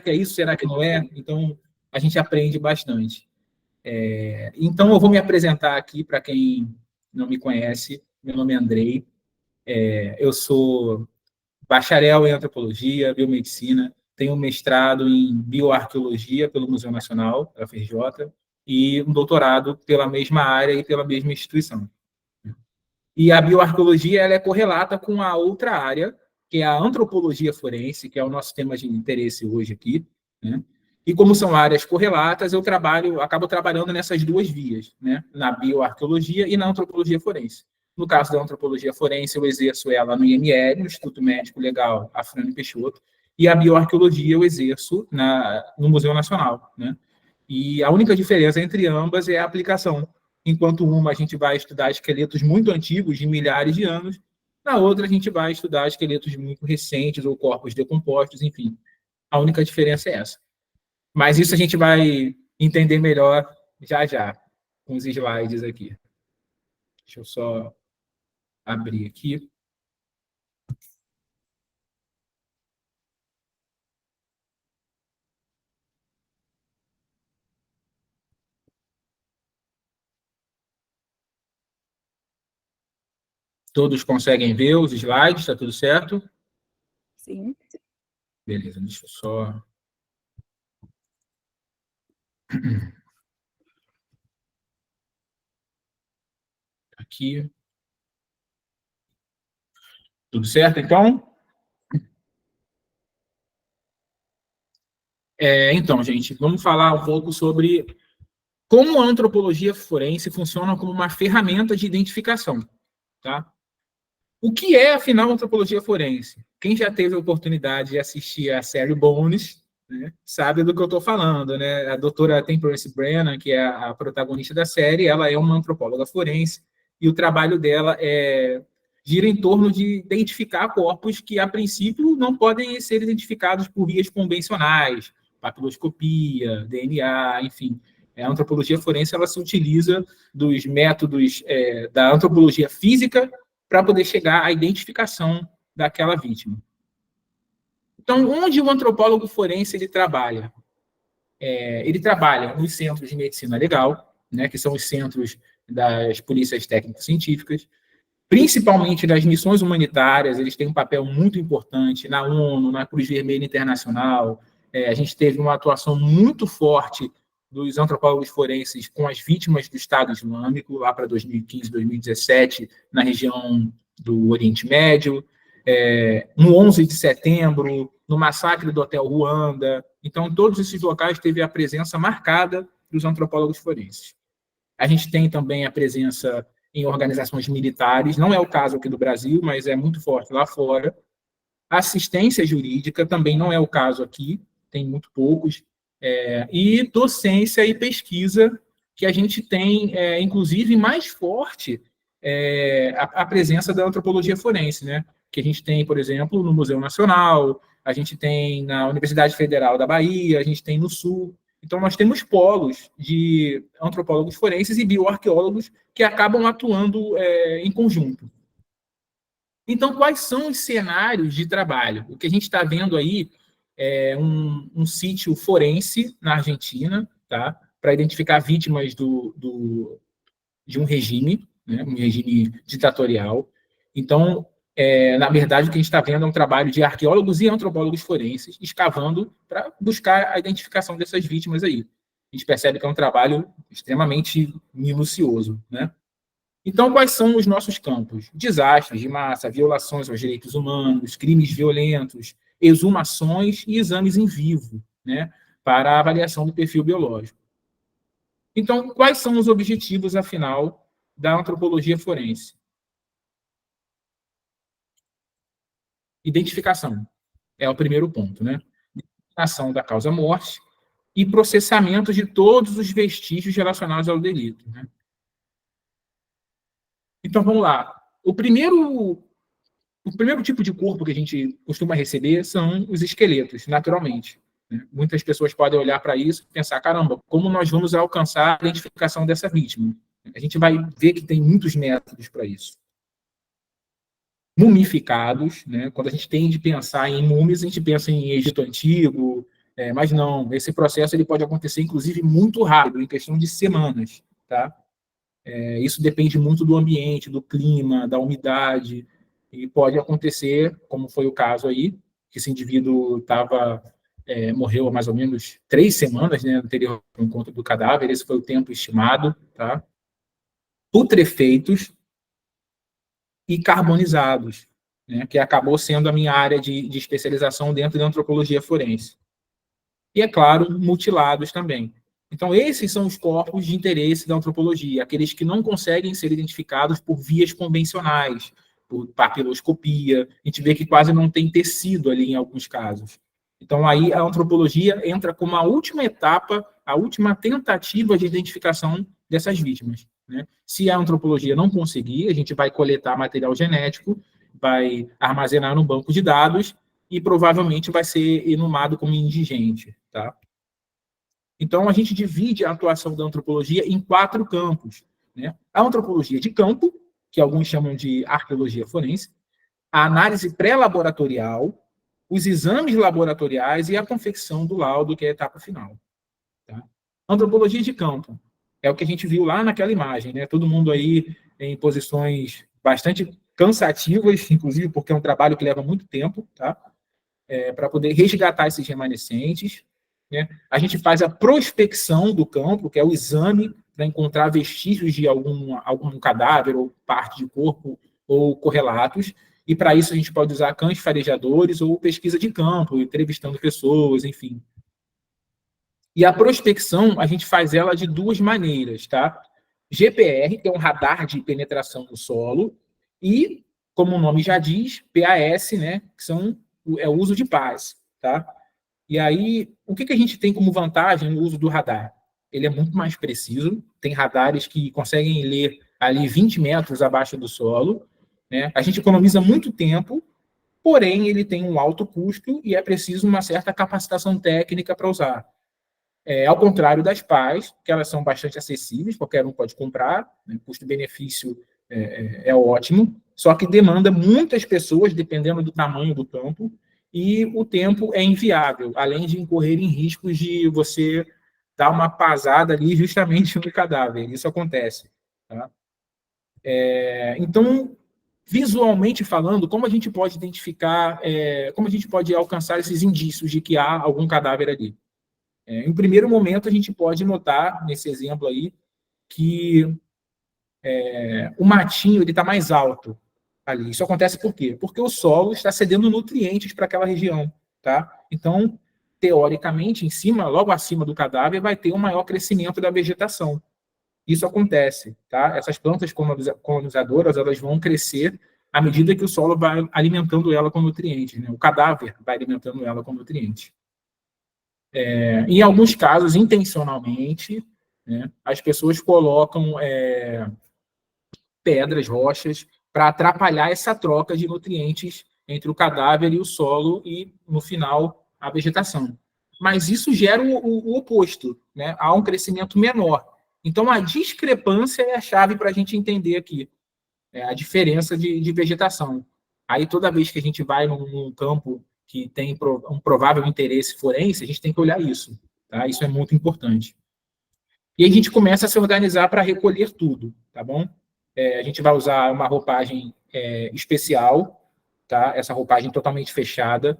que é isso? Será que não é? Então, a gente aprende bastante. Então, eu vou me apresentar aqui para quem não me conhece. Meu nome é Andrei. Eu sou bacharel em antropologia, biomedicina, tenho um mestrado em bioarqueologia pelo Museu Nacional, da UFRJ, e um doutorado pela mesma área e pela mesma instituição. E a bioarqueologia ela é correlata com a outra área, que é a antropologia forense, que é o nosso tema de interesse hoje aqui, né? E como são áreas correlatas, eu acabo trabalhando nessas duas vias, né? Na bioarqueologia e na antropologia forense. No caso da antropologia forense, eu exerço ela no IML, no Instituto Médico Legal Afrânio Peixoto, e a bioarqueologia eu exerço no Museu Nacional, né? E a única diferença entre ambas é a aplicação. Enquanto uma a gente vai estudar esqueletos muito antigos, de milhares de anos, na outra a gente vai estudar esqueletos muito recentes ou corpos decompostos, enfim. A única diferença é essa. Mas isso a gente vai entender melhor já já, com os slides aqui. Deixa eu só abrir aqui. Todos conseguem ver os slides? Está tudo certo? Sim. Beleza, deixa eu só... Aqui. Tudo certo, então? Então, gente, vamos falar um pouco sobre como a antropologia forense funciona como uma ferramenta de identificação, tá? O que é, afinal, antropologia forense? Quem já teve a oportunidade de assistir a série Bones, né, sabe do que eu estou falando, né? A doutora Temperance Brennan, que é a protagonista da série, ela é uma antropóloga forense e o trabalho dela gira em torno de identificar corpos que, a princípio, não podem ser identificados por vias convencionais, papiloscopia, DNA, enfim. A antropologia forense ela se utiliza dos métodos da antropologia física para poder chegar à identificação daquela vítima. Então, onde o antropólogo forense ele trabalha? Ele trabalha nos centros de medicina legal, né, que são os centros das polícias técnico-científicas, principalmente nas missões humanitárias, eles têm um papel muito importante na ONU, na Cruz Vermelha Internacional. A gente teve uma atuação muito forte dos antropólogos forenses com as vítimas do Estado Islâmico, lá para 2015, 2017, na região do Oriente Médio, no 11 de setembro, no massacre do Hotel Ruanda. Então, todos esses locais teve a presença marcada dos antropólogos forenses. A gente tem também a presença em organizações militares, não é o caso aqui do Brasil, mas é muito forte lá fora. Assistência jurídica também não é o caso aqui, tem muito poucos. E docência e pesquisa, que a gente tem, inclusive, mais forte a presença da antropologia forense, né? Que a gente tem, por exemplo, no Museu Nacional, a gente tem na Universidade Federal da Bahia, a gente tem no Sul. Então, nós temos polos de antropólogos forenses e bioarqueólogos que acabam atuando em conjunto. Então, quais são os cenários de trabalho? O que a gente está vendo aí é um sítio forense na Argentina, tá? Para identificar vítimas de um regime, né? Um regime ditatorial. Então, na verdade, o que a gente está vendo é um trabalho de arqueólogos e antropólogos forenses escavando para buscar a identificação dessas vítimas aí. A gente percebe que é um trabalho extremamente minucioso, né? Então, quais são os nossos campos? Desastres de massa, violações aos direitos humanos, crimes violentos, exumações e exames em vivo, né, para a avaliação do perfil biológico. Então, quais são os objetivos, afinal, da antropologia forense? Identificação é o primeiro ponto, né? Identificação da causa-morte e processamento de todos os vestígios relacionados ao delito, né? Então, vamos lá. O primeiro tipo de corpo que a gente costuma receber são os esqueletos, naturalmente, né? Muitas pessoas podem olhar para isso e pensar, caramba, como nós vamos alcançar a identificação dessa vítima? A gente vai ver que tem muitos métodos para isso. Mumificados, né? Quando a gente tem de pensar em múmias, a gente pensa em Egito Antigo, Mas não, esse processo ele pode acontecer, inclusive, muito rápido, em questão de semanas, tá? Isso depende muito do ambiente, do clima, da umidade, e pode acontecer, como foi o caso aí, que esse indivíduo morreu há mais ou menos 3 semanas, né, anterior ao encontro do cadáver, esse foi o tempo estimado, tá? Putrefeitos e carbonizados, né, que acabou sendo a minha área de especialização dentro da antropologia forense. E, é claro, mutilados também. Então, esses são os corpos de interesse da antropologia, aqueles que não conseguem ser identificados por vias convencionais, por papiloscopia. A gente vê que quase não tem tecido ali em alguns casos. Então, aí a antropologia entra como a última etapa, a última tentativa de identificação dessas vítimas, né? Se a antropologia não conseguir, a gente vai coletar material genético, vai armazenar no banco de dados e provavelmente vai ser inumado como indigente, tá? Então, a gente divide a atuação da antropologia em 4 campos, né? A antropologia de campo, que alguns chamam de arqueologia forense, a análise pré-laboratorial, os exames laboratoriais e a confecção do laudo, que é a etapa final, tá? Antropologia de campo é o que a gente viu lá naquela imagem, né? Todo mundo aí em posições bastante cansativas, inclusive porque é um trabalho que leva muito tempo, tá? Para poder resgatar esses remanescentes, né? A gente faz a prospecção do campo, que é o exame para encontrar vestígios de algum cadáver ou parte de corpo ou correlatos, e para isso a gente pode usar cães farejadores ou pesquisa de campo, entrevistando pessoas, enfim. E a prospecção, a gente faz ela de 2 maneiras, tá? GPR, que é um radar de penetração no solo, e, como o nome já diz, PAS, né, que é o uso de pás, tá? E aí, o que a gente tem como vantagem no uso do radar? Ele é muito mais preciso, tem radares que conseguem ler ali 20 metros abaixo do solo, né? A gente economiza muito tempo, porém ele tem um alto custo e é preciso uma certa capacitação técnica para usar. Ao contrário das pás, que elas são bastante acessíveis, qualquer um pode comprar, né? Custo-benefício é ótimo, só que demanda muitas pessoas, dependendo do tamanho do campo, e o tempo é inviável, além de incorrer em riscos de você dar uma pasada ali justamente no cadáver. Isso acontece, tá? Então, visualmente falando, como a gente pode identificar, como a gente pode alcançar esses indícios de que há algum cadáver ali? Em primeiro momento, a gente pode notar, nesse exemplo aí, que o matinho está mais alto ali. Isso acontece por quê? Porque o solo está cedendo nutrientes para aquela região, tá? Então, teoricamente, logo acima do cadáver, vai ter um maior crescimento da vegetação. Isso acontece, tá? Essas plantas colonizadoras, elas vão crescer à medida que o solo vai alimentando ela com nutrientes, né? O cadáver vai alimentando ela com nutrientes. Em alguns casos, intencionalmente, né, as pessoas colocam pedras, rochas, para atrapalhar essa troca de nutrientes entre o cadáver e o solo e, no final, a vegetação. Mas isso gera o oposto, né? Há um crescimento menor. Então, a discrepância é a chave para a gente entender aqui, a diferença de vegetação. Aí, toda vez que a gente vai num campo que tem um provável interesse forense, a gente tem que olhar isso, tá? Isso é muito importante. E a gente começa a se organizar para recolher tudo, tá bom? A gente vai usar uma roupagem especial, tá? Essa roupagem totalmente fechada,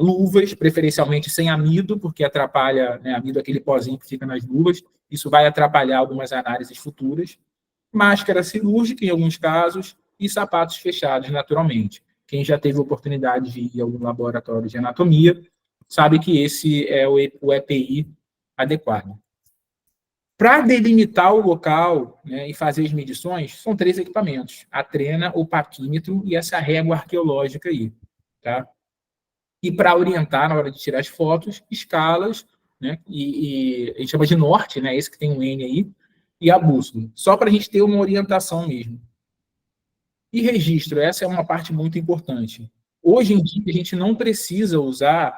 luvas, preferencialmente sem amido, porque atrapalha, né, amido, aquele pozinho que fica nas luvas, isso vai atrapalhar algumas análises futuras. Máscara cirúrgica, em alguns casos, e sapatos fechados, naturalmente. Quem já teve oportunidade de ir a algum laboratório de anatomia sabe que esse é o EPI adequado. Para delimitar o local, né, e fazer as medições, são 3 equipamentos: a trena, o paquímetro e essa régua arqueológica aí, tá? E para orientar na hora de tirar as fotos, escalas, né, e a gente chama de norte, né, esse que tem um N aí, e a bússola, só para a gente ter uma orientação mesmo. E registro, essa é uma parte muito importante. Hoje em dia, a gente não precisa usar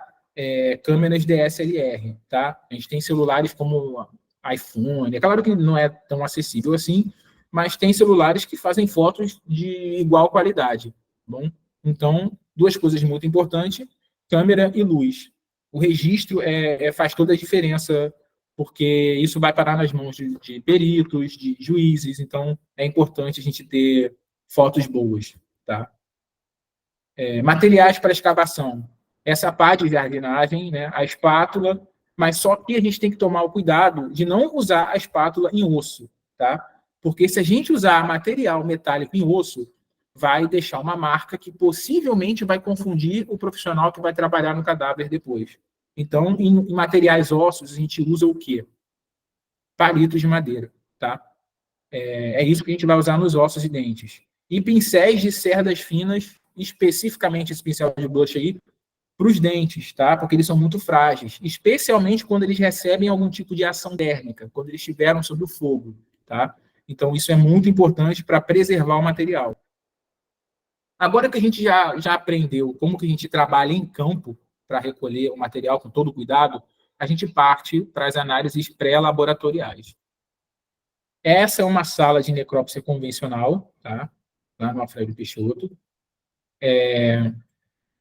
câmeras DSLR, tá? A gente tem celulares como iPhone, é claro que não é tão acessível assim, mas tem celulares que fazem fotos de igual qualidade, bom? Então, 2 coisas muito importantes: câmera e luz. o registro faz toda a diferença, porque isso vai parar nas mãos de peritos, de juízes, então é importante a gente ter fotos boas, tá? Materiais para escavação. Essa pá de jardinagem, né, a espátula, mas só que a gente tem que tomar o cuidado de não usar a espátula em osso, tá? Porque se a gente usar material metálico em osso, vai deixar uma marca que possivelmente vai confundir o profissional que vai trabalhar no cadáver depois. Então, em materiais ósseos, a gente usa o quê? Palitos de madeira, tá? É isso que a gente vai usar nos ossos e dentes. E pincéis de cerdas finas, especificamente esse pincel de blush aí, para os dentes, tá? Porque eles são muito frágeis, especialmente quando eles recebem algum tipo de ação térmica, quando eles estiveram sob o fogo, tá? Então, isso é muito importante para preservar o material. Agora que a gente já aprendeu como que a gente trabalha em campo para recolher o material com todo cuidado, a gente parte para as análises pré-laboratoriais. Essa é uma sala de necrópsia convencional, tá? Lá no Alfredo Peixoto.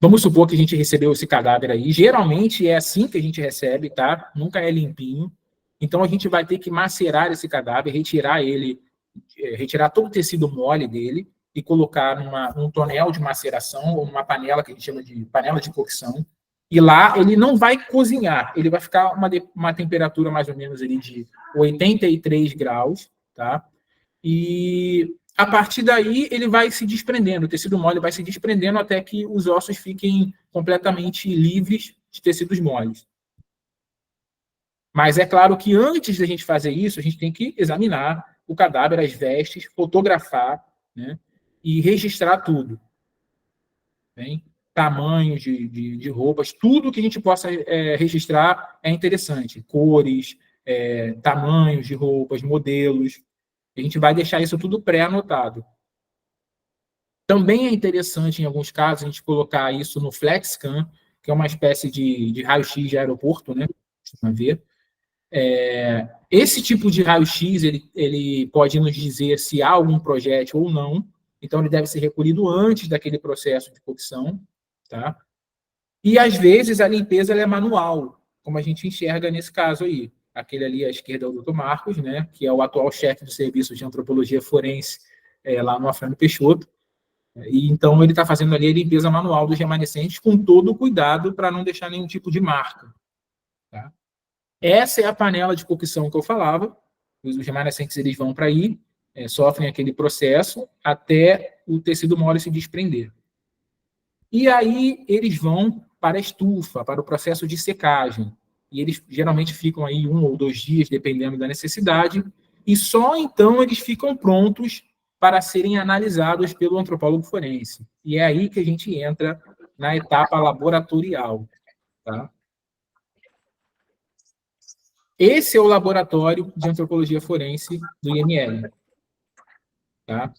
Vamos supor que a gente recebeu esse cadáver aí. Geralmente é assim que a gente recebe, tá? Nunca é limpinho. Então a gente vai ter que macerar esse cadáver, retirar ele, retirar todo o tecido mole dele e colocar num tonel de maceração ou numa panela que a gente chama de panela de cocção. E lá ele não vai cozinhar, ele vai ficar uma temperatura mais ou menos ali de 83 graus, tá? E a partir daí ele vai se desprendendo, o tecido mole vai se desprendendo até que os ossos fiquem completamente livres de tecidos moles. Mas é claro que antes da gente fazer isso, a gente tem que examinar o cadáver, as vestes, fotografar, né, e registrar tudo. Bem? Tamanhos de roupas, tudo que a gente possa registrar é interessante. Cores, tamanhos de roupas, modelos. A gente vai deixar isso tudo pré-anotado. Também é interessante, em alguns casos, a gente colocar isso no FlexScan, que é uma espécie de raio-x de aeroporto, né? Costuma ver. Esse tipo de raio-x ele pode nos dizer se há algum projétil ou não. Então, ele deve ser recolhido antes daquele processo de cocção. Tá? E, às vezes, a limpeza ela é manual, como a gente enxerga nesse caso aí. Aquele ali à esquerda é o Dr. Marcos, né, que é o atual chefe do serviço de antropologia forense lá no Alfredo Peixoto. E, então, ele está fazendo ali a limpeza manual dos remanescentes com todo o cuidado para não deixar nenhum tipo de marca. Tá? Essa é a panela de cocção que eu falava. Os remanescentes eles vão para aí, sofrem aquele processo até o tecido mole se desprender. E aí eles vão para a estufa, para o processo de secagem. E eles geralmente ficam aí 1 ou 2 dias, dependendo da necessidade, e só então eles ficam prontos para serem analisados pelo antropólogo forense. E é aí que a gente entra na etapa laboratorial. Tá? Esse é o laboratório de antropologia forense do IML. Tá?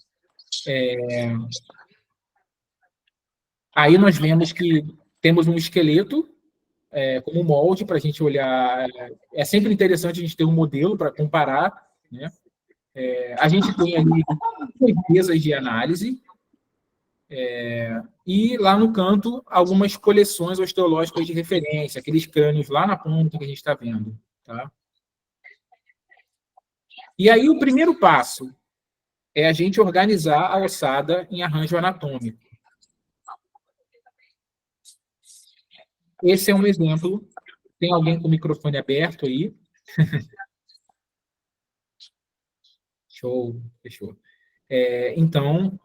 Aí nós vemos que temos um esqueleto como molde para a gente olhar. É sempre interessante a gente ter um modelo para comparar. Né? A gente tem ali mesas de análise e lá no canto algumas coleções osteológicas de referência, aqueles crânios lá na ponta que a gente está vendo. Tá? E aí o primeiro passo é a gente organizar a ossada em arranjo anatômico. Esse é um exemplo. Tem alguém com o microfone aberto aí? Show, fechou. Então,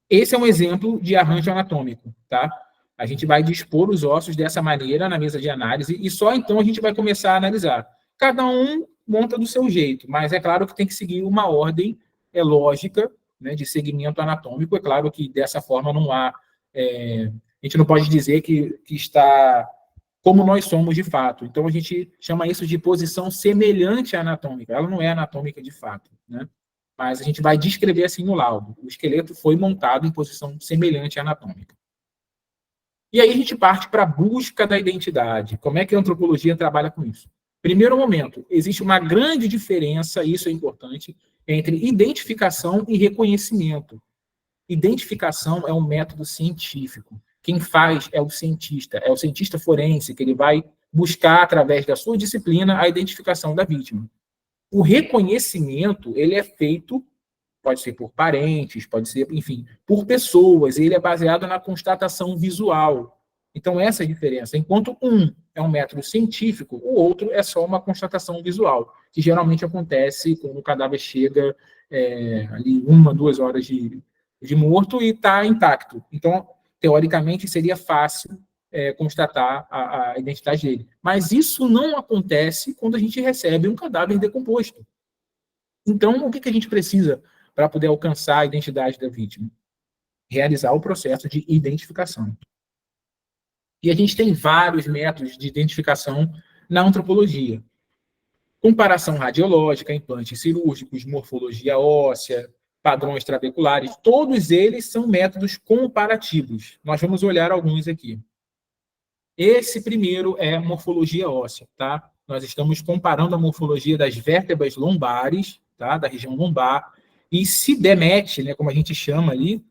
esse é um exemplo de arranjo anatômico, tá? A gente vai dispor os ossos dessa maneira na mesa de análise e só então a gente vai começar a analisar. Cada um monta do seu jeito, mas é claro que tem que seguir uma ordem lógica, né, de segmento anatômico. É claro que dessa forma não há... a gente não pode dizer que está como nós somos de fato. Então, a gente chama isso de posição semelhante à anatômica. Ela não é anatômica de fato, né? Mas a gente vai descrever assim no laudo. O esqueleto foi montado em posição semelhante à anatômica. E aí a gente parte para a busca da identidade. Como é que a antropologia trabalha com isso? Primeiro momento, existe uma grande diferença, e isso é importante, entre identificação e reconhecimento. Identificação é um método científico. Quem faz é o cientista forense, que ele vai buscar, através da sua disciplina, a identificação da vítima. O reconhecimento, ele é feito, pode ser por parentes, pode ser, enfim, por pessoas, ele é baseado na constatação visual. Então, essa é a diferença. Enquanto um é um método científico, o outro é só uma constatação visual, que geralmente acontece quando o cadáver chega ali 1, 2 horas de morto e está intacto. Então, teoricamente, seria fácil constatar a identidade dele. Mas isso não acontece quando a gente recebe um cadáver decomposto. Então, o que a gente precisa para poder alcançar a identidade da vítima? Realizar o processo de identificação. E a gente tem vários métodos de identificação na antropologia. Comparação radiológica, implantes cirúrgicos, morfologia óssea, padrões trabeculares, todos eles são métodos comparativos. Nós vamos olhar alguns aqui. Esse primeiro é morfologia óssea, tá? Nós estamos comparando a morfologia das vértebras lombares, tá? Da região lombar, e se der match, né, como a gente chama ali,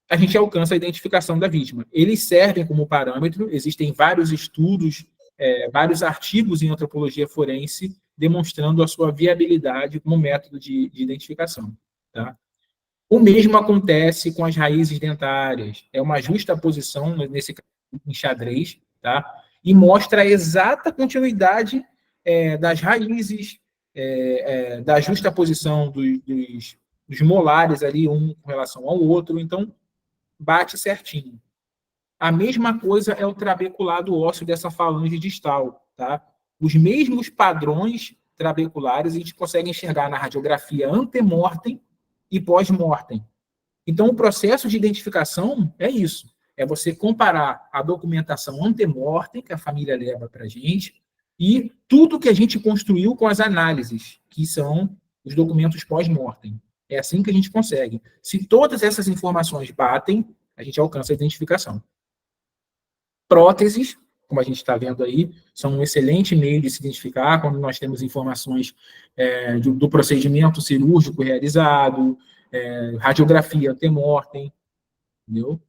a gente alcança a identificação da vítima. Eles servem como parâmetro, existem vários estudos, vários artigos em antropologia forense demonstrando a sua viabilidade como método de identificação, tá? O mesmo acontece com as raízes dentárias. É uma justa posição, nesse caso, em xadrez, tá? E mostra a exata continuidade das raízes, da justa posição dos molares ali, um com relação ao outro. Então, bate certinho. A mesma coisa é o trabeculado ósseo dessa falange distal, tá? Os mesmos padrões trabeculares a gente consegue enxergar na radiografia antemortem e pós-mortem. Então, o processo de identificação é isso. É você comparar a documentação antemortem, que a família leva para a gente, e tudo que a gente construiu com as análises, que são os documentos pós-mortem. É assim que a gente consegue. Se todas essas informações batem, a gente alcança a identificação. Próteses, como a gente está vendo aí, são um excelente meio de se identificar quando nós temos informações do procedimento cirúrgico realizado, radiografia antemortem, entendeu?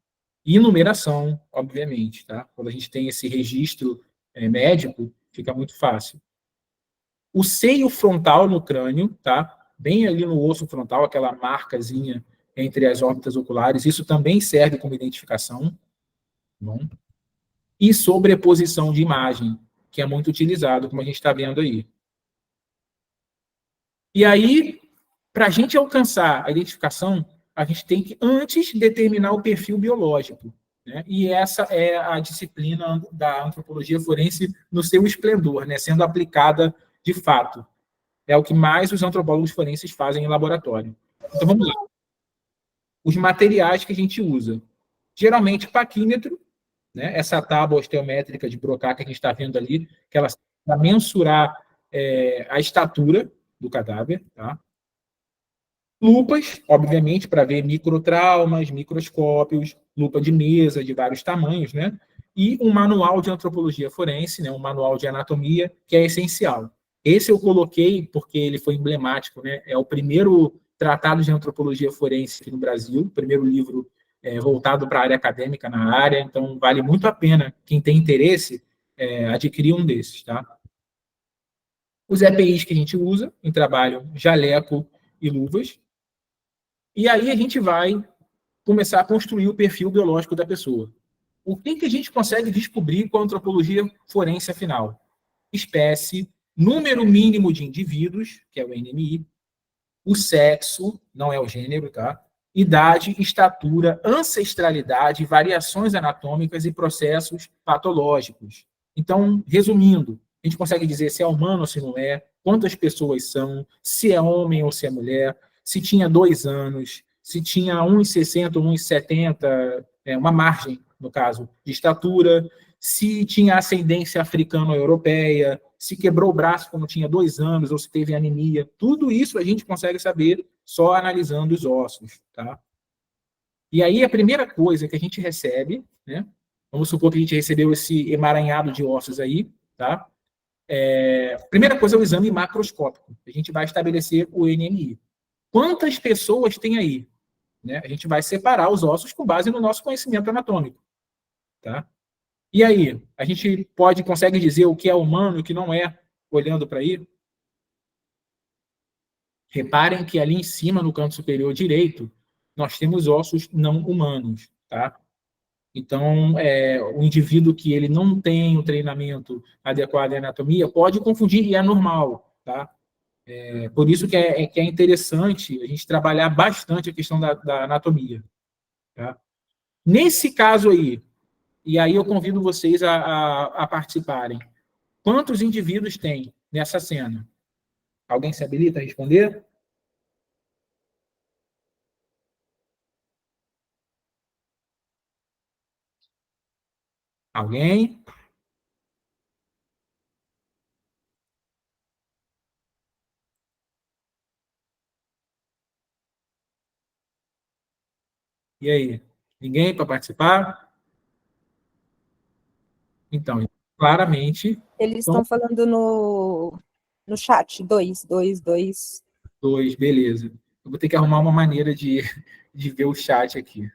E numeração, obviamente, tá? Quando a gente tem esse registro médico, fica muito fácil. O seio frontal no crânio, tá? Bem ali no osso frontal, aquela marcazinha entre as órbitas oculares, isso também serve como identificação, tá bom? E sobreposição de imagem, que é muito utilizado, como a gente está vendo aí. E aí, para a gente alcançar a identificação, a gente tem que, antes, determinar o perfil biológico, né? E essa é a disciplina da antropologia forense no seu esplendor, né? Sendo aplicada de fato. É o que mais os antropólogos forenses fazem em laboratório. Então, vamos lá. Os materiais que a gente usa. Geralmente, paquímetro, né? Essa tábua osteométrica de Broca que a gente está vendo ali, que ela para mensurar a estatura do cadáver, tá? Lupas, obviamente, para ver microtraumas, microscópios, lupa de mesa de vários tamanhos, né? E um manual de antropologia forense, né? Um manual de anatomia, que é essencial. Esse eu coloquei porque ele foi emblemático, né? É o primeiro tratado de antropologia forense aqui no Brasil, o primeiro livro voltado para a área acadêmica na área, então vale muito a pena, quem tem interesse, adquirir um desses, tá? Os EPIs que a gente usa em trabalho, jaleco e luvas. E aí a gente vai começar a construir o perfil biológico da pessoa. O que a gente consegue descobrir com a antropologia forense afinal? Espécie, número mínimo de indivíduos, que é o NMI, o sexo, não é o gênero, tá? Idade, estatura, ancestralidade, variações anatômicas e processos patológicos. Então, resumindo, a gente consegue dizer se é humano ou se não é, quantas pessoas são, se é homem ou se é mulher, se tinha 2 anos, se tinha 1,60 ou 1,70, uma margem, no caso, de estatura, se tinha ascendência africana ou europeia, se quebrou o braço quando tinha 2 anos, ou se teve anemia. Tudo isso a gente consegue saber só analisando os ossos, tá? E aí a primeira coisa que a gente recebe, né? Vamos supor que a gente recebeu esse emaranhado de ossos aí, tá? Primeira coisa é o exame macroscópico. A gente vai estabelecer o NMI. Quantas pessoas tem aí? Né? A gente vai separar os ossos com base no nosso conhecimento anatômico, tá? E aí, a gente consegue dizer o que é humano e o que não é, olhando para aí? Reparem que ali em cima, no canto superior direito, nós temos ossos não humanos, tá? Então, o indivíduo que ele não tem o treinamento adequado em anatomia pode confundir e é normal, tá? Por isso que é interessante a gente trabalhar bastante a questão da anatomia, tá? Nesse caso aí, e aí eu convido vocês a participarem, quantos indivíduos tem nessa cena? Alguém se habilita a responder? Alguém? E aí? Ninguém para participar? Então, claramente, Eles são estão falando no chat. Dois, dois, dois. dois, beleza. Eu vou ter que arrumar uma maneira de ver o chat aqui.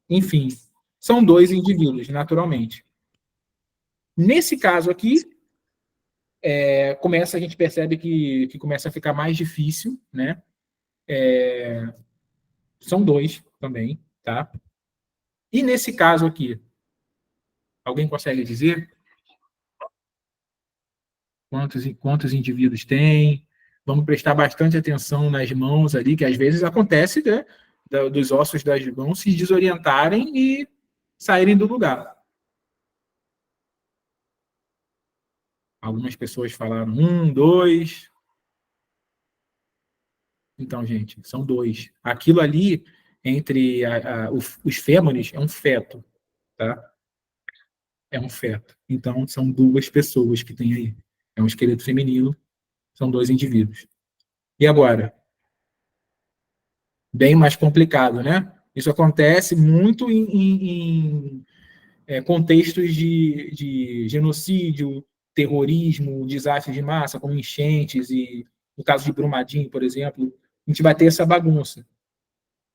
Enfim, são dois indivíduos, naturalmente. Nesse caso aqui, a gente percebe que começa a ficar mais difícil, né? São dois também, tá? E nesse caso aqui, alguém consegue dizer quantos indivíduos tem? Vamos prestar bastante atenção nas mãos ali, que às vezes acontece, né, dos ossos das mãos se desorientarem e saírem do lugar. Algumas pessoas falaram um, dois. Então, gente, são dois. Aquilo ali, entre os fêmures, é um feto, tá? É um feto. Então, são duas pessoas que tem aí. É um esqueleto feminino, são dois indivíduos. E agora? Bem mais complicado, né? Isso acontece muito em contextos de genocídio, terrorismo, desastres de massa, como enchentes e no caso de Brumadinho, por exemplo, a gente vai ter essa bagunça.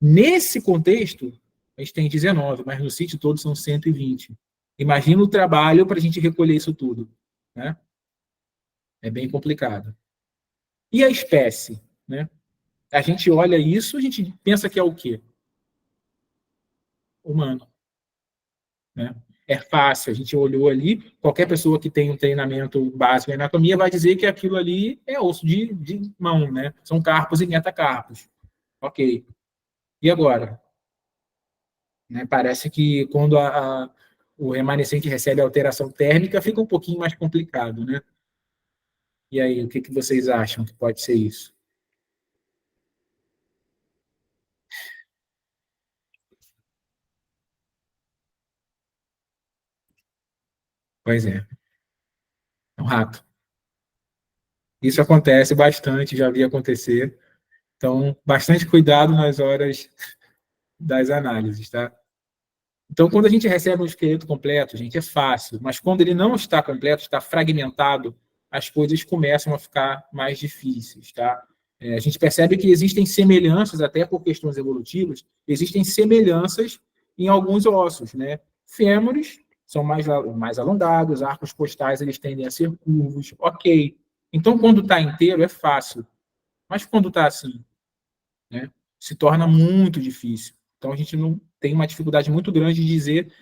Nesse contexto, a gente tem 19, mas no sítio todos são 120. Imagina o trabalho para a gente recolher isso tudo, né? É bem complicado. E a espécie, né? A gente olha isso, a gente pensa que é o quê? Humano, né? É fácil, a gente olhou ali, qualquer pessoa que tem um treinamento básico em anatomia vai dizer que aquilo ali é osso de mão, né? São carpos e metacarpos. Ok. E agora? Né? Parece que quando o remanescente recebe alteração térmica, fica um pouquinho mais complicado, né? E aí, o que vocês acham que pode ser isso? Pois é um rato. Isso acontece bastante, já vi acontecer. Então, bastante cuidado nas horas das análises, tá? Então, quando a gente recebe um esqueleto completo, gente, é fácil, mas quando ele não está completo, está fragmentado, as coisas começam a ficar mais difíceis, tá? A gente percebe que existem semelhanças, até por questões evolutivas, existem semelhanças em alguns ossos, né? Fêmures são mais alongados, arcos costais eles tendem a ser curvos, ok. Então, quando está inteiro, é fácil, mas quando está assim, né, se torna muito difícil. Então, a gente não tem uma dificuldade muito grande de dizer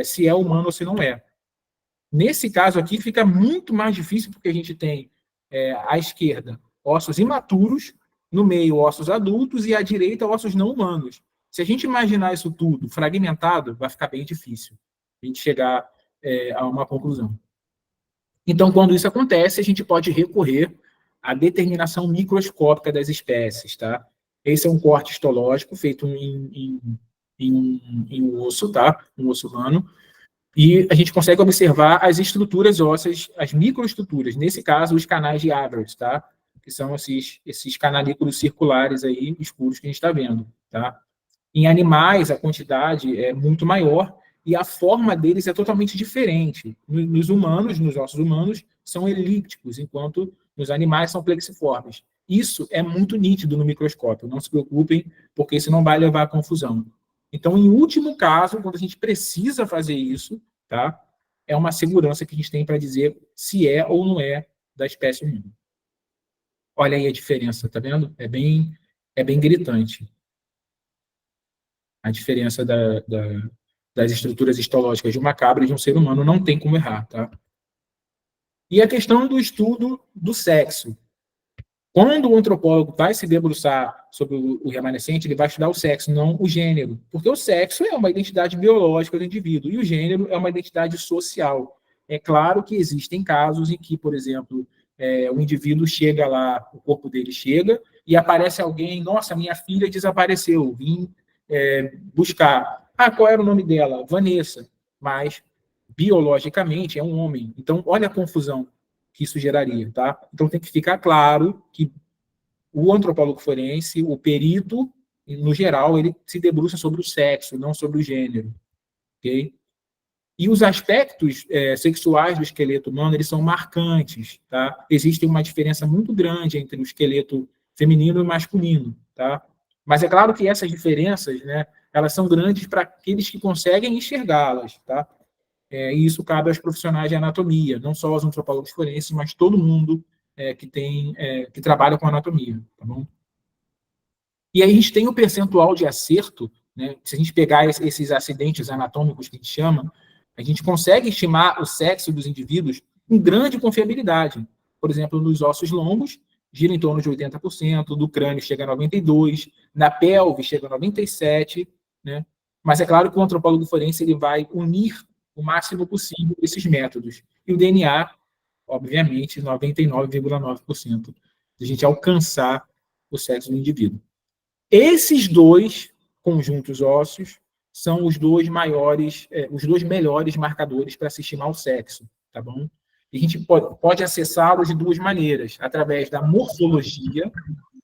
se é humano ou se não é. Nesse caso aqui, fica muito mais difícil, porque a gente tem à esquerda ossos imaturos, no meio ossos adultos e à direita ossos não humanos. Se a gente imaginar isso tudo fragmentado, vai ficar bem difícil a gente chegar a uma conclusão. Então, quando isso acontece, a gente pode recorrer à determinação microscópica das espécies, tá? Esse é um corte histológico feito em um osso, tá? Um osso humano. E a gente consegue observar as estruturas ósseas, as microestruturas, nesse caso, os canais de Abers, tá? Que são esses canalículos circulares aí, escuros que a gente está vendo, tá? Em animais, a quantidade é muito maior e a forma deles é totalmente diferente. Nos humanos, nos ossos humanos, são elípticos, enquanto nos animais são plexiformes. Isso é muito nítido no microscópio, não se preocupem, porque isso não vai levar à confusão. Então, em último caso, quando a gente precisa fazer isso, tá? É uma segurança que a gente tem para dizer se é ou não é da espécie humana. Olha aí a diferença, tá vendo? É bem gritante a diferença das estruturas histológicas de uma cabra e de um ser humano. Não tem como errar, tá? E a questão do estudo do sexo. Quando o antropólogo vai se debruçar sobre o remanescente, ele vai estudar o sexo, não o gênero. Porque o sexo é uma identidade biológica do indivíduo e o gênero é uma identidade social. É claro que existem casos em que, por exemplo, o indivíduo chega lá, o corpo dele chega, e aparece alguém, nossa, minha filha desapareceu, vim buscar. Ah, qual era o nome dela? Vanessa. Mas, biologicamente, é um homem. Então, olha a confusão que isso geraria, tá? Então tem que ficar claro que o antropólogo forense, o perito, no geral, ele se debruça sobre o sexo, não sobre o gênero, ok? E os aspectos sexuais do esqueleto humano, eles são marcantes, tá? Existe uma diferença muito grande entre o esqueleto feminino e masculino, tá? Mas é claro que essas diferenças, né, elas são grandes para aqueles que conseguem enxergá-las, tá? E isso cabe aos profissionais de anatomia, não só aos antropólogos forenses, mas todo mundo que trabalha com anatomia, tá bom? E aí a gente tem o percentual de acerto, né? Se a gente pegar esses acidentes anatômicos que a gente chama, a gente consegue estimar o sexo dos indivíduos com grande confiabilidade. Por exemplo, nos ossos longos, gira em torno de 80%, do crânio chega a 92%, na pelve chega a 97%, né? Mas é claro que o antropólogo forense ele vai unir o máximo possível esses métodos. E o DNA, obviamente, 99,9% de a gente alcançar o sexo do indivíduo. Esses dois conjuntos ósseos são os dois melhores marcadores para se estimar o sexo, tá bom? E a gente pode acessá-los de duas maneiras, através da morfologia,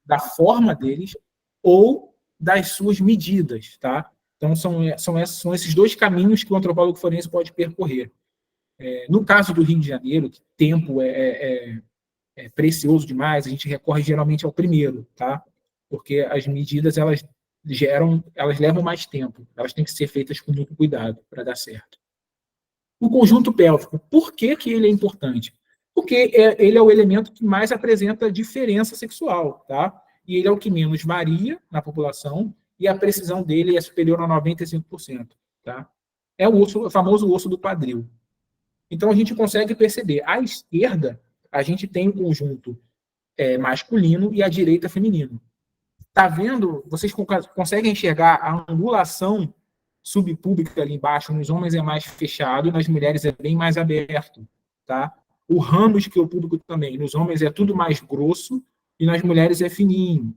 da forma deles, ou das suas medidas, tá? Então, são esses dois caminhos que o antropólogo forense pode percorrer. No caso do Rio de Janeiro, que tempo é precioso demais, a gente recorre geralmente ao primeiro, tá? Porque as medidas, elas levam mais tempo, elas têm que ser feitas com muito cuidado para dar certo. O conjunto pélvico, por que ele é importante? Porque ele é o elemento que mais apresenta diferença sexual, tá? E ele é o que menos varia na população e a precisão dele é superior a 95%, tá? É o famoso osso do quadril. Então, a gente consegue perceber, à esquerda, a gente tem o conjunto masculino e à direita feminino. Tá vendo? Vocês conseguem enxergar a angulação subpúbica ali embaixo? Nos homens é mais fechado, nas mulheres é bem mais aberto, tá? O ramo esquiopúbico também. Nos homens é tudo mais grosso e nas mulheres é fininho.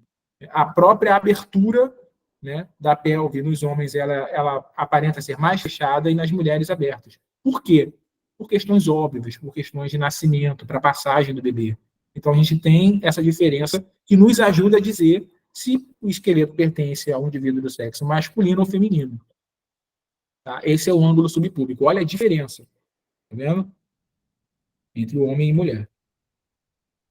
A própria abertura, né, da pelve nos homens ela aparenta ser mais fechada e nas mulheres abertas. Por quê? Por questões óbvias, por questões de nascimento, para a passagem do bebê. Então, a gente tem essa diferença que nos ajuda a dizer se o esqueleto pertence a um indivíduo do sexo masculino ou feminino. Tá? Esse é o ângulo subpúbico. Olha a diferença, tá vendo? Entre o homem e mulher.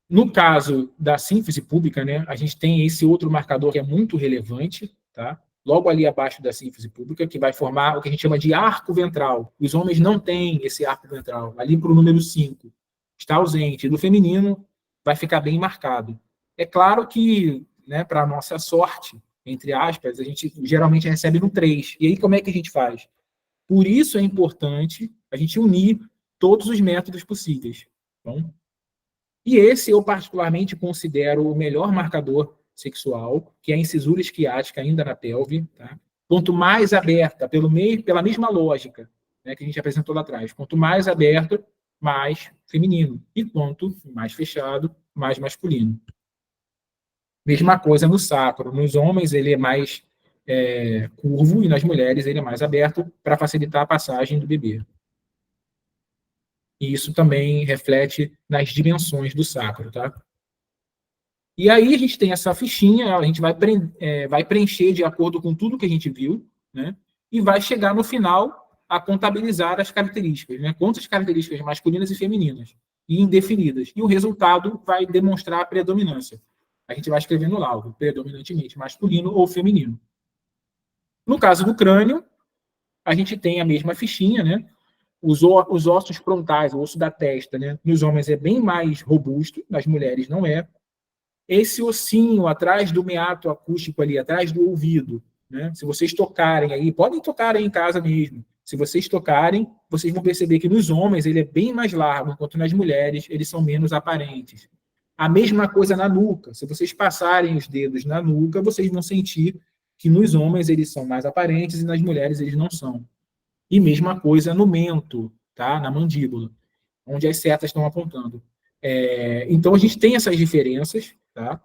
No caso da sínfise púbica, né, a gente tem esse outro marcador que é muito relevante, tá? Logo ali abaixo da sínfise púbica, que vai formar o que a gente chama de arco ventral. Os homens não têm esse arco ventral. Ali para o número 5 está ausente. Do feminino vai ficar bem marcado. É claro que, né, para a nossa sorte, entre aspas, a gente geralmente recebe no 3. E aí como é que a gente faz? Por isso é importante a gente unir todos os métodos possíveis. Bom? E esse eu particularmente considero o melhor marcador sexual, que é a incisura esquiática ainda na pelve. Tá? Quanto mais aberta, pela mesma lógica, né, que a gente apresentou lá atrás, quanto mais aberta, mais feminino. E quanto mais fechado, mais masculino. Mesma coisa no sacro. Nos homens ele é mais curvo e nas mulheres ele é mais aberto para facilitar a passagem do bebê. E isso também reflete nas dimensões do sacro, tá? E aí a gente tem essa fichinha, a gente vai preencher de acordo com tudo que a gente viu, né? E vai chegar no final a contabilizar as características, né? Quantas características masculinas e femininas, e indefinidas. E o resultado vai demonstrar a predominância. A gente vai escrever no laudo, predominantemente masculino ou feminino. No caso do crânio, a gente tem a mesma fichinha, né? Os ossos frontais, o osso da testa, né? Nos homens é bem mais robusto, nas mulheres não é. Esse ossinho atrás do meato acústico ali, atrás do ouvido, né? Se vocês tocarem aí, podem tocar aí em casa mesmo. Se vocês tocarem, vocês vão perceber que nos homens ele é bem mais largo, enquanto nas mulheres eles são menos aparentes. A mesma coisa na nuca. Se vocês passarem os dedos na nuca, vocês vão sentir que nos homens eles são mais aparentes e nas mulheres eles não são. E mesma coisa no mento, tá? Na mandíbula, onde as setas estão apontando. Então, a gente tem essas diferenças. Tá?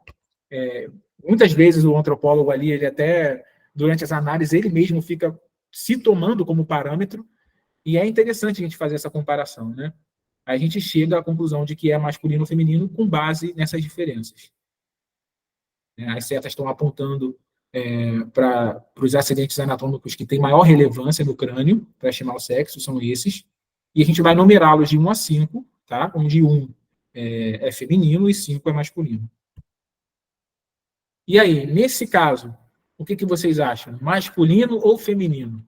Muitas vezes o antropólogo ali, ele até, durante as análises, ele mesmo fica se tomando como parâmetro, e é interessante a gente fazer essa comparação. Né? A gente chega à conclusão de que é masculino ou feminino com base nessas diferenças. As setas estão apontando para os acidentes anatômicos que têm maior relevância no crânio, para estimar o sexo, são esses. E a gente vai numerá-los de 1 a 5, tá? Onde 1 é feminino e 5 é masculino. E aí, nesse caso, o que vocês acham? Masculino ou feminino?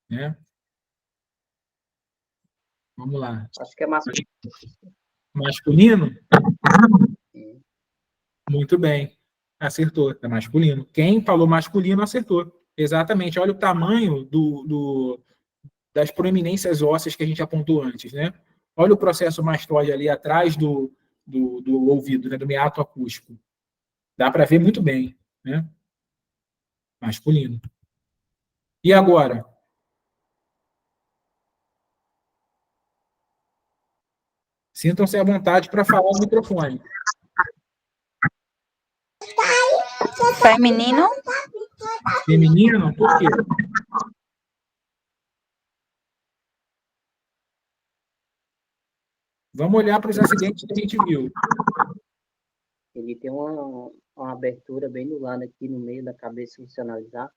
Né? Vamos lá. Acho que é masculino. Masculino? Muito bem. Acertou. É masculino. Quem falou masculino acertou. Exatamente. Olha o tamanho das proeminências ósseas que a gente apontou antes. Né? Olha o processo mastoide ali atrás do ouvido, né? Do meato acústico. Dá para ver muito bem. Né? Masculino. E agora? Sintam-se à vontade para falar no microfone. Feminino? Feminino? Por quê? Vamos olhar para os acidentes que a gente viu. Ele tem uma abertura bem do lado aqui no meio da cabeça, se você analisar.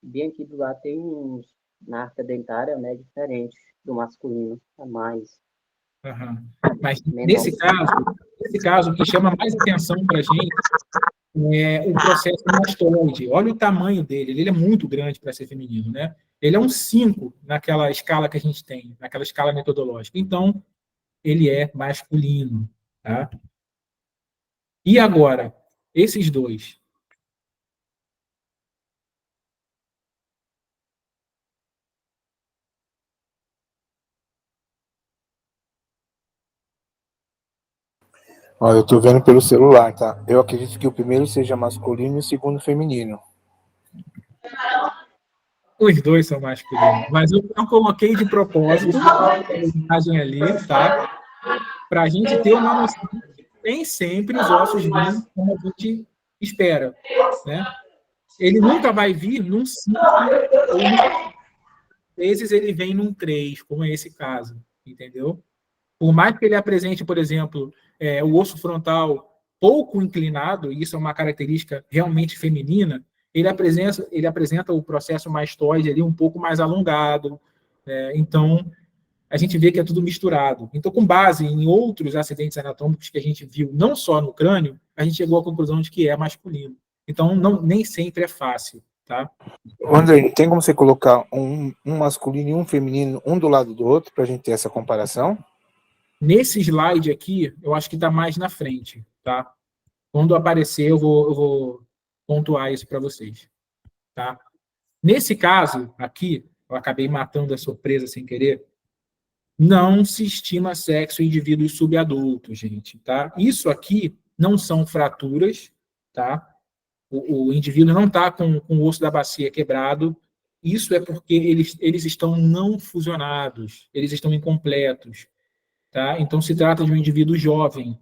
Bem aqui do lado tem na arca dentária, né, diferente do masculino, a mais. Uhum. Mas nesse caso, o que chama mais atenção para a gente é o processo mastoide. Olha o tamanho dele, ele é muito grande para ser feminino, né? Ele é um 5 naquela escala que a gente tem, naquela escala metodológica. Então, ele é masculino, tá? E agora, esses dois? Ó, eu tô vendo pelo celular, tá? Eu acredito que o primeiro seja masculino e o segundo feminino. Os dois são masculinos. Mas eu coloquei de propósito a imagem ali, tá? Para a gente ter uma noção que nem sempre os ossos vêm como a gente espera, né? Ele nunca vai vir num 5, ou às vezes ele vem num 3, como é esse caso, entendeu? Por mais que ele apresente, por exemplo, o osso frontal pouco inclinado, e isso é uma característica realmente feminina, ele apresenta o processo mastoide ali um pouco mais alongado, então a gente vê que é tudo misturado. Então, com base em outros acidentes anatômicos que a gente viu, não só no crânio, a gente chegou à conclusão de que é masculino. Então, nem sempre é fácil, tá? André, tem como você colocar um masculino e um feminino, um do lado do outro, para a gente ter essa comparação? Nesse slide aqui, eu acho que está mais na frente, tá? Quando aparecer, eu vou pontuar isso para vocês, tá? Nesse caso aqui, eu acabei matando a surpresa sem querer, não se estima sexo em indivíduos subadultos, gente, tá? Isso aqui não são fraturas, tá? O indivíduo não está com o osso da bacia quebrado, isso é porque eles estão não fusionados, eles estão incompletos, tá? Então, se trata de um indivíduo jovem,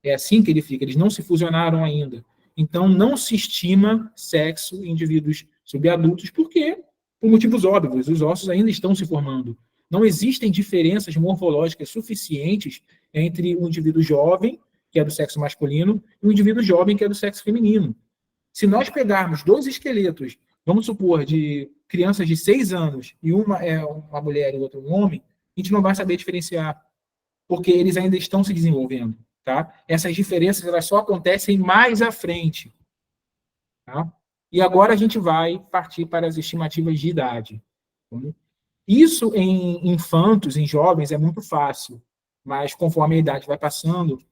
é assim que ele fica, eles não se fusionaram ainda. Então, não se estima sexo em indivíduos subadultos, porque, por motivos óbvios, os ossos ainda estão se formando. Não existem diferenças morfológicas suficientes entre um indivíduo jovem, que é do sexo masculino, e um indivíduo jovem, que é do sexo feminino. Se nós pegarmos dois esqueletos, vamos supor, de crianças de 6 anos, e uma é uma mulher e outra um homem, a gente não vai saber diferenciar, porque eles ainda estão se desenvolvendo. tá? Essas diferenças elas só acontecem mais à frente. Tá? E agora a gente vai partir para as estimativas de idade. Isso em infantos, em jovens, é muito fácil, mas conforme a idade vai passando,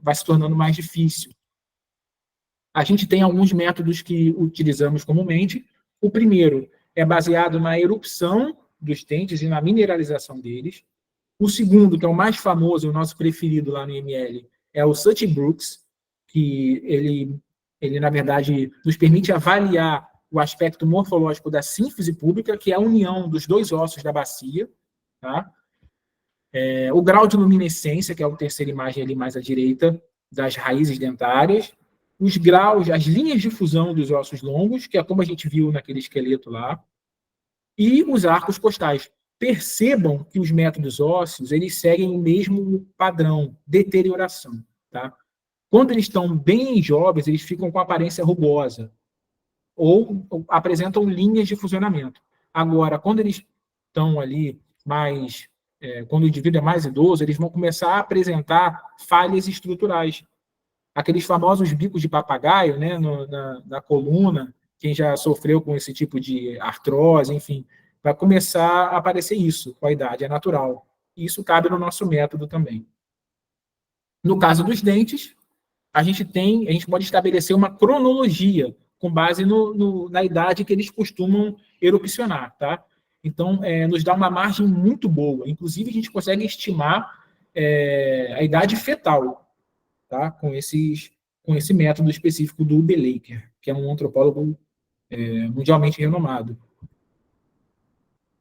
vai se tornando mais difícil. A gente tem alguns métodos que utilizamos comumente. O primeiro é baseado na erupção dos dentes e na mineralização deles. O segundo, que é o mais famoso, o nosso preferido lá no IML, é o Sutton-Brooks, que ele, na verdade, nos permite avaliar o aspecto morfológico da sínfise pública, que é a união dos dois ossos da bacia. Tá? O grau de luminescência, que é a terceira imagem ali mais à direita, das raízes dentárias. Os graus, as linhas de fusão dos ossos longos, que é como a gente viu naquele esqueleto lá. E os arcos costais. Percebam que os métodos ósseos eles seguem o mesmo padrão, deterioração. Tá? Quando eles estão bem jovens, eles ficam com aparência rugosa ou apresentam linhas de fusionamento. Agora, quando eles estão ali mais... quando o indivíduo é mais idoso, eles vão começar a apresentar falhas estruturais. Aqueles famosos bicos de papagaio, né, na coluna, quem já sofreu com esse tipo de artrose, enfim, vai começar a aparecer isso com a idade, é natural. E isso cabe no nosso método também. No caso dos dentes, a gente pode estabelecer uma cronologia com base na idade que eles costumam erupcionar, tá? Então, nos dá uma margem muito boa. Inclusive, a gente consegue estimar a idade fetal, tá? Com esse método específico do Belaker, que é um antropólogo mundialmente renomado.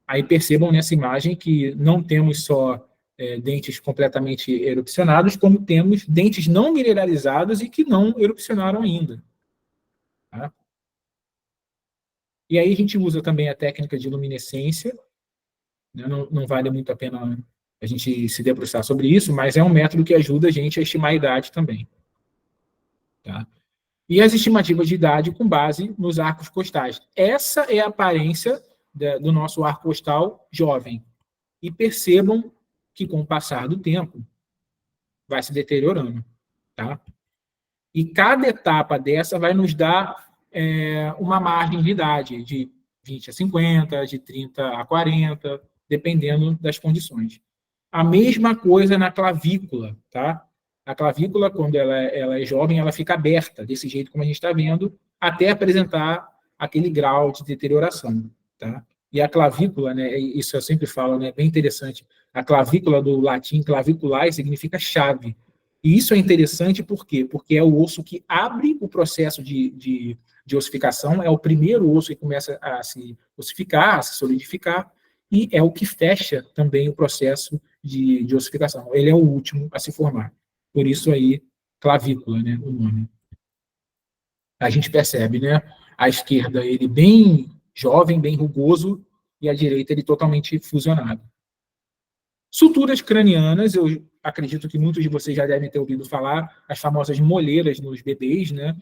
Aí percebam nessa imagem que não temos só dentes completamente erupcionados, como temos dentes não mineralizados e que não erupcionaram ainda. Tá? E aí a gente usa também a técnica de luminescência, né? Não vale muito a pena a gente se debruçar sobre isso, mas é um método que ajuda a gente a estimar a idade também. Tá? E as estimativas de idade com base nos arcos costais. Essa é a aparência do nosso arco costal jovem. E percebam que, com o passar do tempo, vai se deteriorando. Tá? E cada etapa dessa vai nos dar uma margem de idade, de 20 a 50, de 30 a 40, dependendo das condições. A mesma coisa na clavícula, tá? A clavícula, quando ela é jovem, ela fica aberta, desse jeito como a gente está vendo, até apresentar aquele grau de deterioração, tá? E a clavícula, né, isso eu sempre falo, né, bem interessante, a clavícula do latim clavicular significa chave. E isso é interessante por quê? Porque é o osso que abre o processo de ossificação, é o primeiro osso que começa a se ossificar, a se solidificar, e é o que fecha também o processo de ossificação. Ele é o último a se formar. Por isso aí, clavícula, né, o nome. A gente percebe, né, à esquerda ele bem jovem, bem rugoso, e à direita ele totalmente fusionado. Suturas cranianas, eu acredito que muitos de vocês já devem ter ouvido falar, as famosas moleiras nos bebês, né,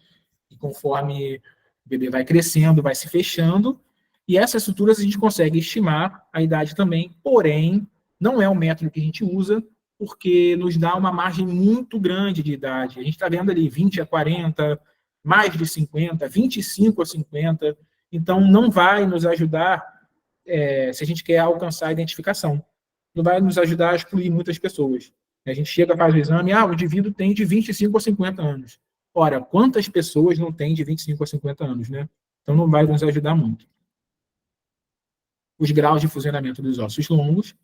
e conforme o bebê vai crescendo, vai se fechando, e essas suturas a gente consegue estimar a idade também, porém, não é um método que a gente usa, porque nos dá uma margem muito grande de idade. A gente está vendo ali 20 a 40, mais de 50, 25 a 50, então não vai nos ajudar se a gente quer alcançar a identificação. Não vai nos ajudar a excluir muitas pessoas. A gente chega, faz o exame, o indivíduo tem de 25 a 50 anos. Ora, quantas pessoas não têm de 25 a 50 anos, né? Então não vai nos ajudar muito. Os graus de fusionamento dos ossos longos,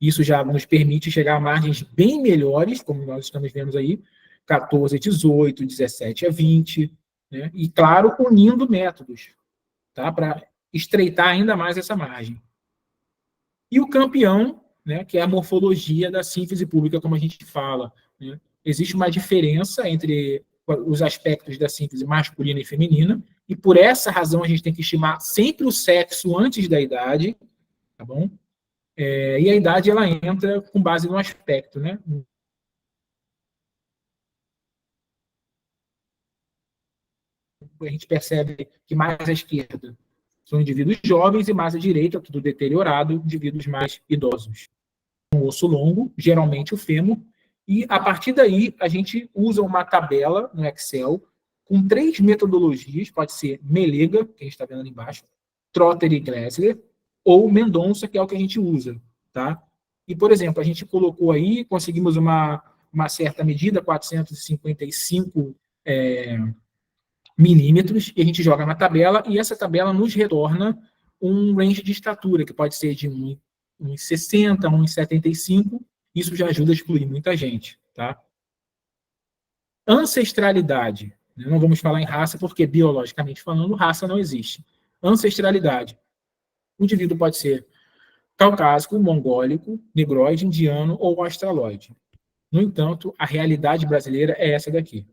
isso já nos permite chegar a margens bem melhores, como nós estamos vendo aí, 14 a 18, 17 a 20, né? E, claro, unindo métodos, tá? Para estreitar ainda mais essa margem. E o campeão, né, que é a morfologia da sínfise pública, como a gente fala, né? Existe uma diferença entre os aspectos da sínfise masculina e feminina, e por essa razão a gente tem que estimar sempre o sexo antes da idade, tá bom? E a idade ela entra com base no aspecto, né? A gente percebe que mais à esquerda são indivíduos jovens e mais à direita, tudo deteriorado, indivíduos mais idosos. Um osso longo, geralmente o fêmur, E, a partir daí, a gente usa uma tabela no Excel com 3 metodologias, pode ser Melega, que a gente está vendo ali embaixo, Trotter e Glessler, ou Mendonça, que é o que a gente usa. Tá? E, por exemplo, a gente colocou aí, conseguimos uma certa medida, 455 milímetros, e a gente joga na tabela, e essa tabela nos retorna um range de estatura, que pode ser de 1,60, 1,75. Isso já ajuda a excluir muita gente. Tá? Ancestralidade. Não vamos falar em raça, porque, biologicamente falando, raça não existe. Ancestralidade. O indivíduo pode ser caucásico, mongólico, negroide, indiano ou australoide. No entanto, a realidade brasileira é essa daqui.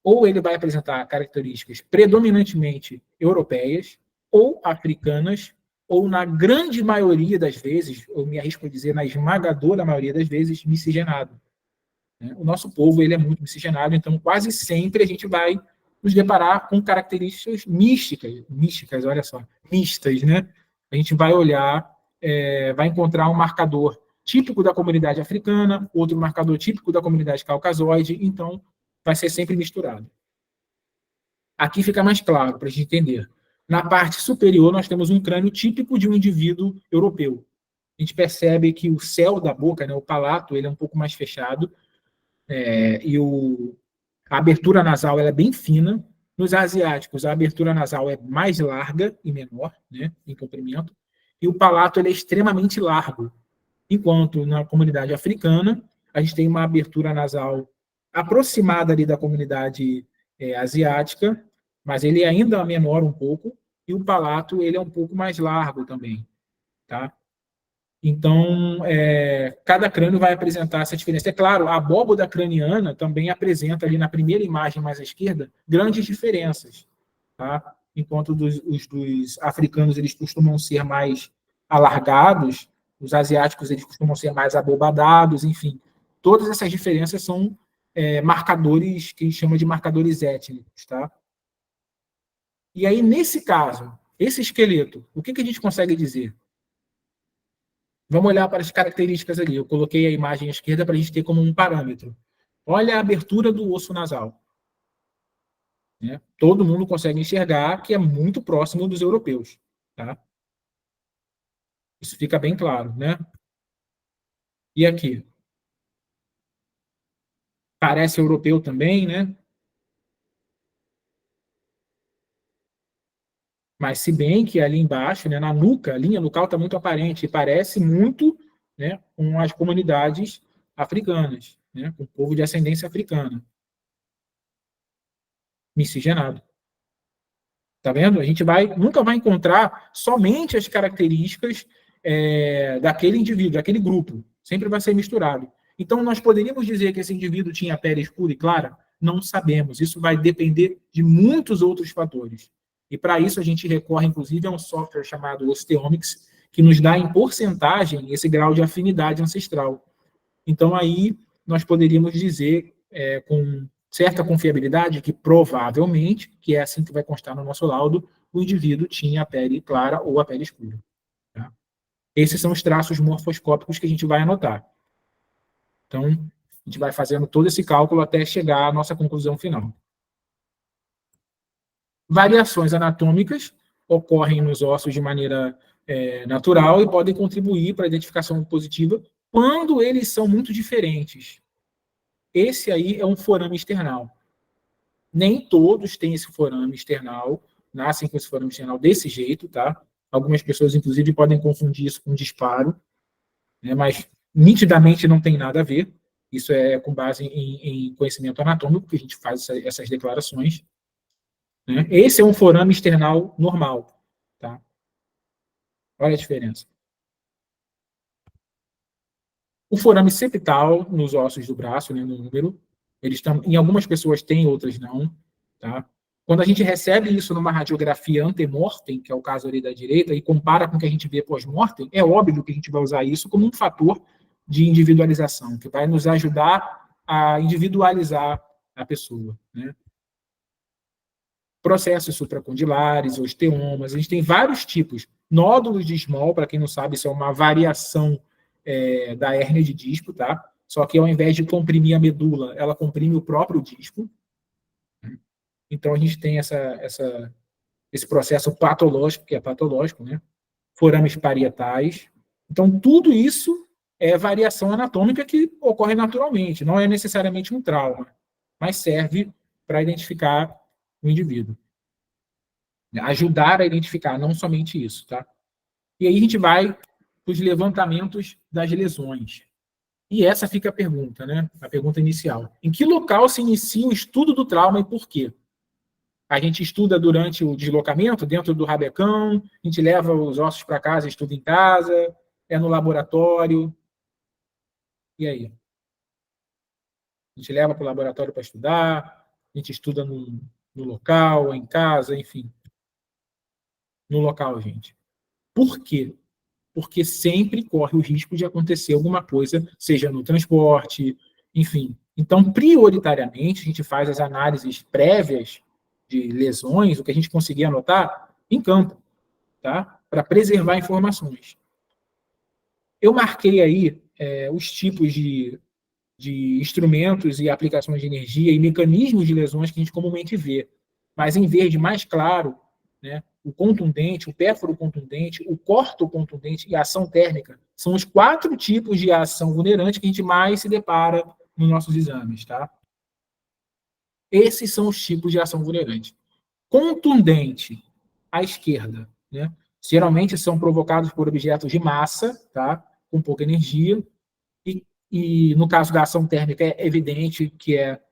Ou ele vai apresentar características predominantemente europeias, ou africanas, ou, na grande maioria das vezes, eu me arrisco a dizer, na esmagadora maioria das vezes, miscigenado. O nosso povo ele é muito miscigenado, então quase sempre a gente vai nos deparar com características místicas, olha só, mistas, né? A gente vai olhar, vai encontrar um marcador típico da comunidade africana, outro marcador típico da comunidade caucasoide, então vai ser sempre misturado. Aqui fica mais claro para a gente entender. Na parte superior, nós temos um crânio típico de um indivíduo europeu. A gente percebe que o céu da boca, né, o palato, ele é um pouco mais fechado, e a abertura nasal ela é bem fina. Nos asiáticos, a abertura nasal é mais larga e menor, né, em comprimento, e o palato ele é extremamente largo. Enquanto na comunidade africana, a gente tem uma abertura nasal aproximada ali da comunidade asiática, mas ele é ainda menor um pouco, e o palato ele é um pouco mais largo também. Tá? Então, cada crânio vai apresentar essa diferença. É claro, a abóboda craniana também apresenta ali na primeira imagem mais à esquerda grandes diferenças. Tá? Enquanto dos africanos eles costumam ser mais alargados, os asiáticos eles costumam ser mais abobadados, enfim. Todas essas diferenças são marcadores que a gente chama de marcadores étnicos. Tá? E aí, nesse caso, esse esqueleto, o que a gente consegue dizer? Vamos olhar para as características ali. Eu coloquei a imagem à esquerda para a gente ter como um parâmetro. Olha a abertura do osso nasal. Todo mundo consegue enxergar que é muito próximo dos europeus. Tá? Isso fica bem claro, né? E aqui? Parece europeu também, né? Mas se bem que ali embaixo, né, na nuca, a linha nucal está muito aparente e parece muito, né, com as comunidades africanas, né, com o povo de ascendência africana. Miscigenado. Tá vendo? A gente nunca vai encontrar somente as características daquele indivíduo, daquele grupo. Sempre vai ser misturado. Então, nós poderíamos dizer que esse indivíduo tinha pele escura e clara? Não sabemos. Isso vai depender de muitos outros fatores. E, para isso, a gente recorre, inclusive, a um software chamado Osteomics, que nos dá em porcentagem esse grau de afinidade ancestral. Então, aí, nós poderíamos dizer, com certa confiabilidade, que provavelmente, que é assim que vai constar no nosso laudo, o indivíduo tinha a pele clara ou a pele escura. Tá? Esses são os traços morfoscópicos que a gente vai anotar. Então, a gente vai fazendo todo esse cálculo até chegar à nossa conclusão final. Variações anatômicas ocorrem nos ossos de maneira natural e podem contribuir para a identificação positiva quando eles são muito diferentes. Esse aí é um forame external. Nem todos têm esse forame external, nascem com esse forame external desse jeito, tá? Algumas pessoas, inclusive, podem confundir isso com disparo, né? Mas nitidamente não tem nada a ver. Isso é com base em conhecimento anatômico que a gente faz essas declarações. Né? Esse é um forame external normal. Tá? Olha a diferença. O forame septal nos ossos do braço, né, no número, em algumas pessoas tem, outras não. Tá? Quando a gente recebe isso numa radiografia antemortem, que é o caso ali da direita, e compara com o que a gente vê pós-mortem, é óbvio que a gente vai usar isso como um fator de individualização, que vai nos ajudar a individualizar a pessoa. Né? Processos supracondilares, osteomas, a gente tem vários tipos. Nódulos de Small, para quem não sabe, isso é uma variação da hérnia de disco, tá? só que ao invés de comprimir a medula, ela comprime o próprio disco. Então, a gente tem esse processo patológico, que é patológico, né? Forames parietais. Então, tudo isso é variação anatômica que ocorre naturalmente, não é necessariamente um trauma, mas serve para identificar o indivíduo. Ajudar a identificar, não somente isso, tá? E aí a gente vai para os levantamentos das lesões. E essa fica a pergunta, né? A pergunta inicial. Em que local se inicia o estudo do trauma e por quê? A gente estuda durante o deslocamento, dentro do rabecão, a gente leva os ossos para casa, estuda em casa, é no laboratório. E aí? A gente leva para o laboratório para estudar, a gente estuda no local, em casa, enfim. No local, gente. Por quê? Porque sempre corre o risco de acontecer alguma coisa, seja no transporte, enfim. Então, prioritariamente, a gente faz as análises prévias de lesões, o que a gente conseguir anotar, em campo, tá? Para preservar informações. Eu marquei aí os tipos de instrumentos e aplicações de energia e mecanismos de lesões que a gente comumente vê. Mas em verde mais claro, né, o contundente, o pérfuro contundente, o corto contundente e a ação térmica são os 4 tipos de ação vulnerante que a gente mais se depara nos nossos exames, tá? Esses são os tipos de ação vulnerante. Contundente, à esquerda, né? Geralmente são provocados por objetos de massa, tá? Com pouca energia, e no caso da ação térmica é evidente que é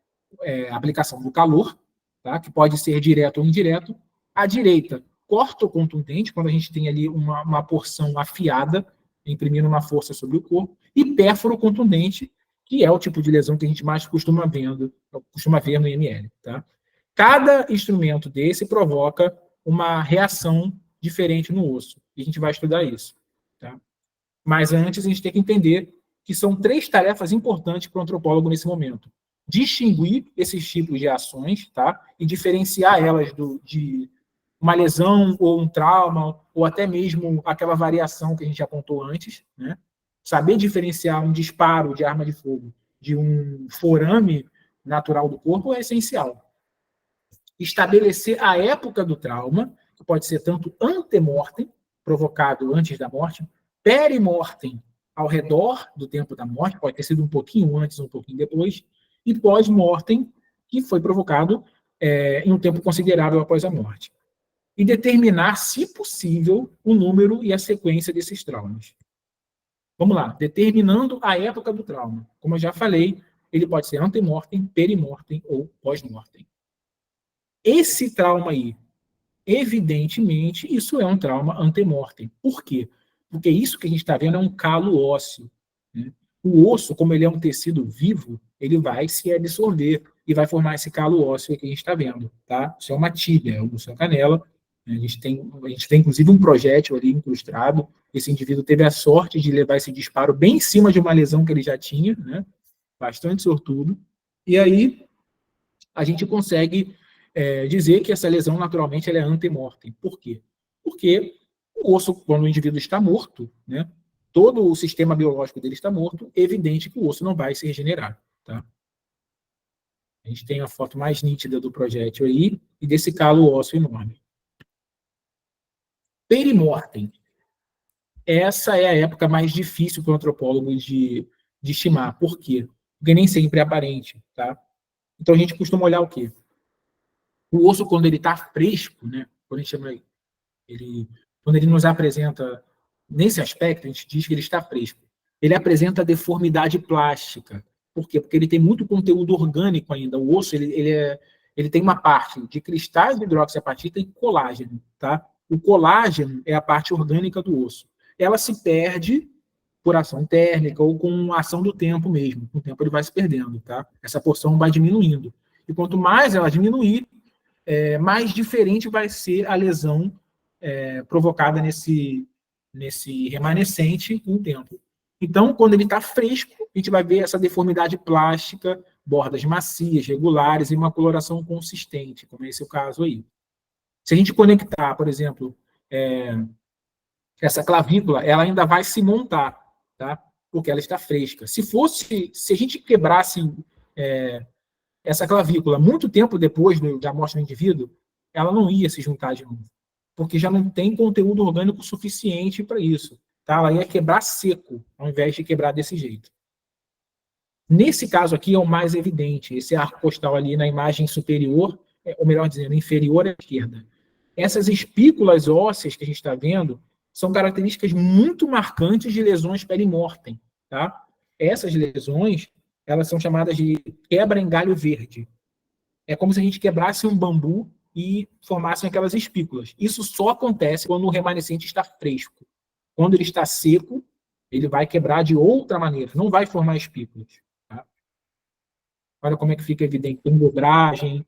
a aplicação do calor, tá? Que pode ser direto ou indireto. À direita, corto contundente, quando a gente tem ali uma porção afiada, imprimindo uma força sobre o corpo, e pérfuro contundente, que é o tipo de lesão que a gente mais costuma ver no IML. Tá? Cada instrumento desse provoca uma reação diferente no osso, e a gente vai estudar isso. Tá? Mas antes a gente tem que entender que são 3 tarefas importantes para o antropólogo nesse momento. Distinguir esses tipos de ações, tá? E diferenciar elas de uma lesão ou um trauma, ou até mesmo aquela variação que a gente apontou antes, né? Saber diferenciar um disparo de arma de fogo de um forame natural do corpo é essencial. Estabelecer a época do trauma, que pode ser tanto antemortem, provocado antes da morte, perimortem, ao redor do tempo da morte, pode ter sido um pouquinho antes, um pouquinho depois, e pós-mortem, que foi provocado em um tempo considerável após a morte. E determinar, se possível, o número e a sequência desses traumas. Vamos lá, determinando a época do trauma. Como eu já falei, ele pode ser antemortem, perimortem ou pós-mortem. Esse trauma aí, evidentemente, isso é um trauma antemortem. Por quê? Porque isso que a gente está vendo é um calo ósseo. Né? O osso, como ele é um tecido vivo, ele vai se absorver e vai formar esse calo ósseo que a gente está vendo. Tá? Isso é uma tíbia, é o osso da canela. A gente tem, inclusive, um projétil ali incrustado. Esse indivíduo teve a sorte de levar esse disparo bem em cima de uma lesão que ele já tinha, né? Bastante sortudo. E aí, a gente consegue dizer que essa lesão, naturalmente, ela é antemortem. Por quê? Porque o osso, quando o indivíduo está morto, né, todo o sistema biológico dele está morto, é evidente que o osso não vai se regenerar. Tá? A gente tem a foto mais nítida do projétil aí e desse calo ósseo enorme. Perimortem. Essa é a época mais difícil para o antropólogo de estimar. Por quê? Porque nem sempre é aparente. Tá? Então, a gente costuma olhar o quê? O osso, quando ele está fresco, né, quando a gente chama quando ele nos apresenta nesse aspecto, a gente diz que ele está fresco. Ele apresenta deformidade plástica. Por quê? Porque ele tem muito conteúdo orgânico ainda. O osso ele tem uma parte de cristais de hidroxiapatita e colágeno. Tá? O colágeno é a parte orgânica do osso. Ela se perde por ação térmica ou com a ação do tempo mesmo. Com o tempo ele vai se perdendo. Tá? Essa porção vai diminuindo. E quanto mais ela diminuir, mais diferente vai ser a lesão provocada nesse remanescente com o tempo. Então, quando ele está fresco, a gente vai ver essa deformidade plástica, bordas macias, regulares e uma coloração consistente, como é esse o caso aí. Se a gente conectar, por exemplo, essa clavícula, ela ainda vai se montar, tá? porque ela está fresca. Se a gente quebrasse essa clavícula muito tempo depois da morte do indivíduo, ela não ia se juntar de novo, porque já não tem conteúdo orgânico suficiente para isso. Tá? Ela ia quebrar seco, ao invés de quebrar desse jeito. Nesse caso aqui é o mais evidente, esse arco costal ali na imagem superior, ou melhor dizendo, inferior à esquerda. Essas espículas ósseas que a gente está vendo são características muito marcantes de lesões perimortem. Tá? Essas lesões, elas são chamadas de quebra em galho verde. É como se a gente quebrasse um bambu e formassem aquelas espículas. Isso só acontece quando o remanescente está fresco. Quando ele está seco, ele vai quebrar de outra maneira, não vai formar espículas. Tá? Olha como é que fica evidente, tem dobragem.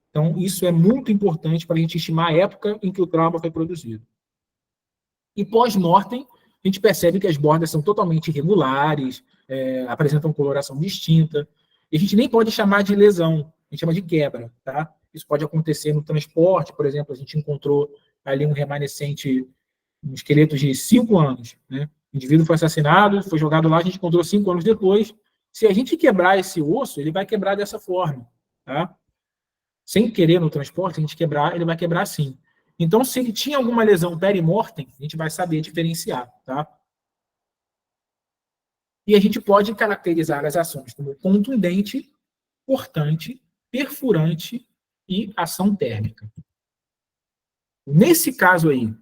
Então, isso é muito importante para a gente estimar a época em que o trauma foi produzido. E pós-mortem, a gente percebe que as bordas são totalmente irregulares, apresentam coloração distinta, e a gente nem pode chamar de lesão, a gente chama de quebra. Tá? Isso pode acontecer no transporte, por exemplo, a gente encontrou ali um remanescente, um esqueleto de 5 anos. Né? O indivíduo foi assassinado, foi jogado lá, a gente encontrou 5 anos depois. Se a gente quebrar esse osso, ele vai quebrar dessa forma. Tá? Sem querer no transporte, a gente quebrar, ele vai quebrar assim. Então, se ele tinha alguma lesão perimortem, a gente vai saber diferenciar. Tá? E a gente pode caracterizar as ações como contundente, cortante, perfurante e ação térmica. Nesse caso aí,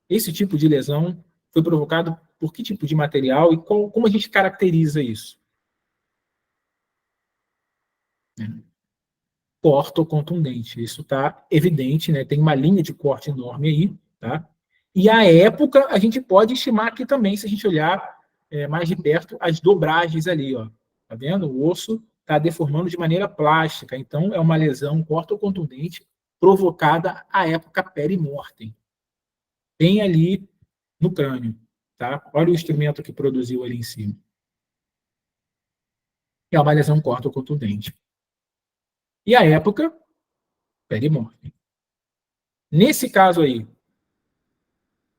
esse tipo de lesão foi provocado por que tipo de material e como a gente caracteriza isso? Corta ou contundente. Isso está evidente, né? Tem uma linha de corte enorme aí. Tá? E a época, a gente pode estimar aqui também, se a gente olhar mais de perto, as dobragens ali. Ó. Tá vendo? O osso está deformando de maneira plástica. Então, é uma lesão corta ou contundente provocada à época perimortem. Bem ali no crânio. Tá? Olha o instrumento que produziu ali em cima. É uma lesão corta ou contundente. E a época, perimortem. Nesse caso aí, o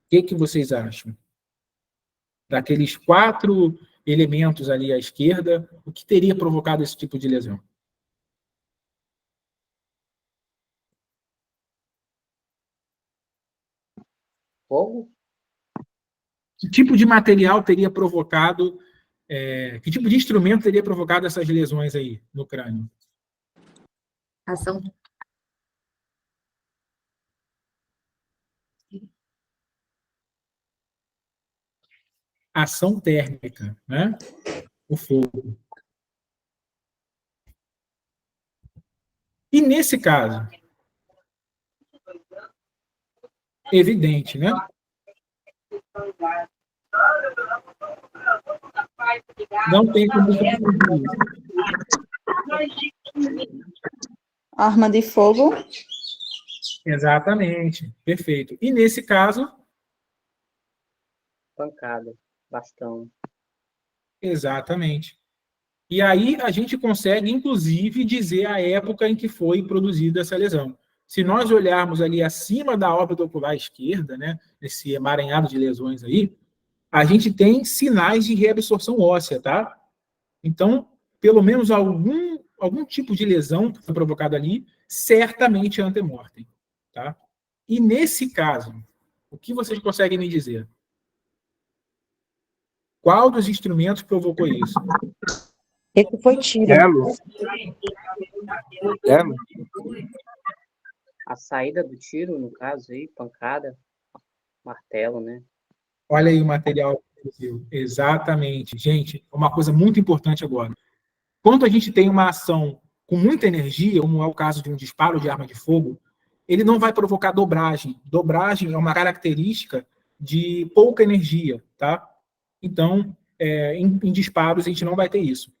que vocês acham? Daqueles 4 elementos ali à esquerda, o que teria provocado esse tipo de lesão? Fogo? Que tipo de material teria provocado, que tipo de instrumento teria provocado essas lesões aí no crânio? Ação. Ação térmica, né? O fogo. E nesse caso, evidente, né? Não tem como confundir. Arma de fogo. Exatamente, perfeito. E nesse caso, Pancada, bastão. exatamente. E aí a gente consegue, inclusive, dizer a época em que foi produzida essa lesão. Se nós olharmos ali acima da órbita ocular esquerda, né, esse emaranhado de lesões aí, a gente tem sinais de reabsorção óssea, tá? Então, pelo menos algum tipo de lesão que foi provocada ali, certamente é antemortem, tá? E nesse caso, o que vocês conseguem me dizer? Qual dos instrumentos provocou isso? Esse foi tiro. Elo? A saída do tiro, no caso aí, pancada, martelo, né? Olha aí o material. Exatamente. Gente, uma coisa muito importante agora. Quando a gente tem uma ação com muita energia, como é o caso de um disparo de arma de fogo, ele não vai provocar dobragem. Dobragem é uma característica de pouca energia, tá? Então, em disparos, a gente não vai ter isso.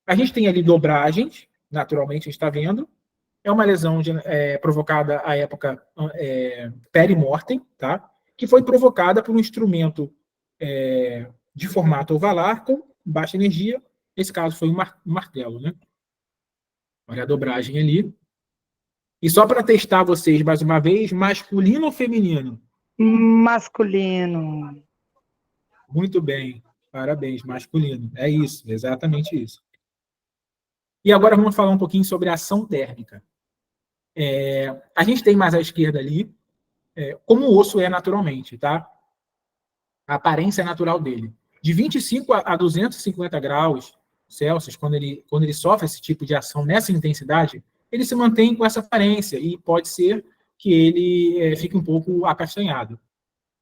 A gente tem ali dobragens, naturalmente, a gente está vendo. É uma lesão provocada à época perimortem, tá? Que foi provocada por um instrumento de formato ovalar com baixa energia. Nesse caso foi um martelo, né? Olha a dobragem ali. E só para testar vocês mais uma vez, masculino ou feminino? Masculino. Muito bem. Parabéns, masculino. É isso, exatamente isso. E agora vamos falar um pouquinho sobre a ação térmica. A gente tem mais à esquerda ali, como o osso é naturalmente, tá? A aparência natural dele. De 25 a 250 graus Celsius, quando ele sofre esse tipo de ação nessa intensidade, ele se mantém com essa aparência e pode ser que ele fique um pouco acastanhado.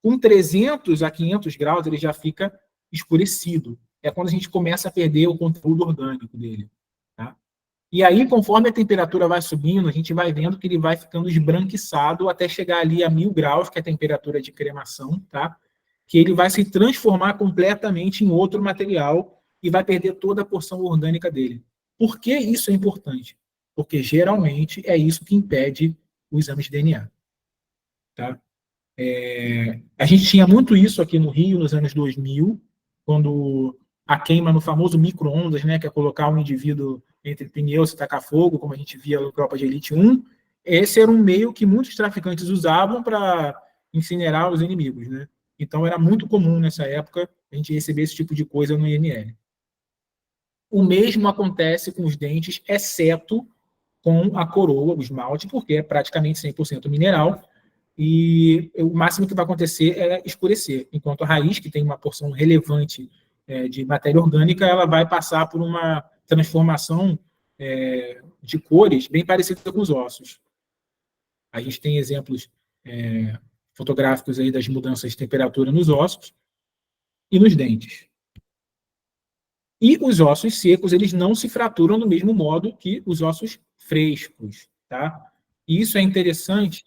Com 300 a 500 graus, ele já fica escurecido. É quando a gente começa a perder o conteúdo orgânico dele. Tá? E aí, conforme a temperatura vai subindo, a gente vai vendo que ele vai ficando esbranquiçado até chegar ali a 1000 graus, que é a temperatura de cremação, tá? Que ele vai se transformar completamente em outro material e vai perder toda a porção orgânica dele. Por que isso é importante? Porque, geralmente, é isso que impede o exame de DNA. Tá? A gente tinha muito isso aqui no Rio, nos anos 2000, quando a queima no famoso micro-ondas, né, que é colocar um indivíduo entre pneus e tacar fogo, como a gente via no Tropa de Elite 1, esse era um meio que muitos traficantes usavam para incinerar os inimigos. Né? Então, era muito comum nessa época a gente receber esse tipo de coisa no IML. O mesmo acontece com os dentes, exceto com a coroa, o esmalte, porque é praticamente 100% mineral, e o máximo que vai acontecer é escurecer, enquanto a raiz, que tem uma porção relevante de matéria orgânica, ela vai passar por uma transformação de cores bem parecida com os ossos. A gente tem exemplos fotográficos aí das mudanças de temperatura nos ossos e nos dentes. E os ossos secos, eles não se fraturam do mesmo modo que os ossos frescos, tá? E isso é interessante,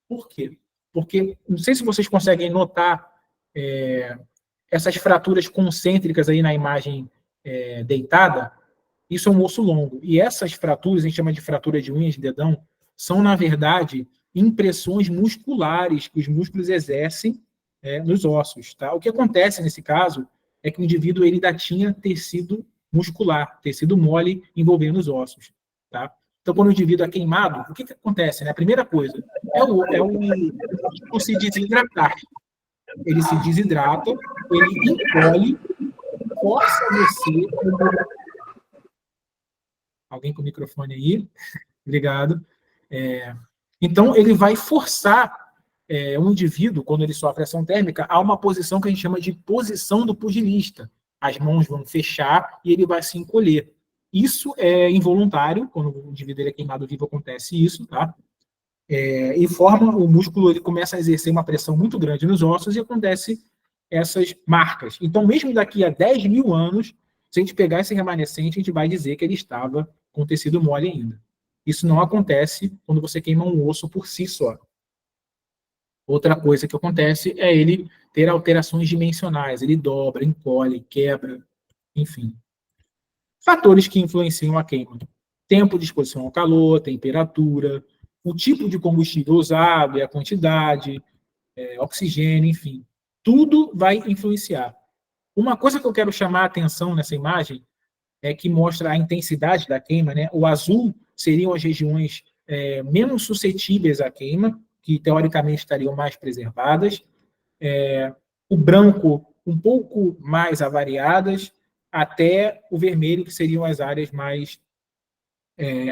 por quê? Porque, não sei se vocês conseguem notar essas fraturas concêntricas aí na imagem deitada, isso é um osso longo. E essas fraturas, a gente chama de fratura de unhas de dedão, são, na verdade, impressões musculares que os músculos exercem nos ossos, tá? O que acontece nesse caso é que o indivíduo ele ainda tinha tecido muscular, tecido mole envolvendo os ossos, tá? Então, quando o indivíduo é queimado, o que acontece? Né? A primeira coisa é o se desidratar. Ele se desidrata, ele encolhe, força você... Alguém com o microfone aí? Obrigado. Então, ele vai forçar um indivíduo, quando ele sofre ação térmica, a uma posição que a gente chama de posição do pugilista. As mãos vão fechar e ele vai se encolher. Isso é involuntário, quando o indivíduo é queimado vivo acontece isso, tá? E o músculo ele começa a exercer uma pressão muito grande nos ossos e acontece essas marcas. Então, mesmo daqui a 10 mil anos, se a gente pegar esse remanescente, a gente vai dizer que ele estava com tecido mole ainda. Isso não acontece quando você queima um osso por si só. Outra coisa que acontece é ele ter alterações dimensionais, ele dobra, encolhe, quebra, enfim. Fatores que influenciam a queima. Tempo de exposição ao calor, temperatura, o tipo de combustível usado e a quantidade, oxigênio, enfim. Tudo vai influenciar. Uma coisa que eu quero chamar a atenção nessa imagem é que mostra a intensidade da queima, né? O azul seriam as regiões menos suscetíveis à queima, que teoricamente estariam mais preservadas, o branco um pouco mais avariadas, até o vermelho, que seriam as áreas mais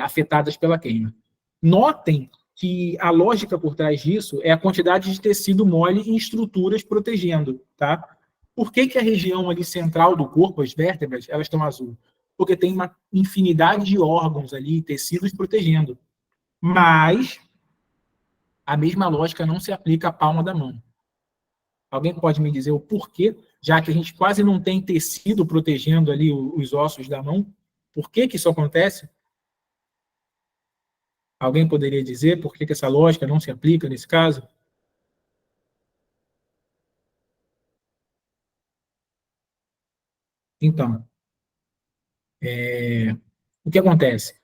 afetadas pela queima. Notem que a lógica por trás disso é a quantidade de tecido mole em estruturas protegendo, tá? Por que a região ali central do corpo, as vértebras, elas estão azul? Porque tem uma infinidade de órgãos ali, tecidos protegendo. Mas a mesma lógica não se aplica à palma da mão. Alguém pode me dizer o porquê, já que a gente quase não tem tecido protegendo ali os ossos da mão? Por que isso acontece? Alguém poderia dizer por que essa lógica não se aplica nesse caso? Então, o que acontece?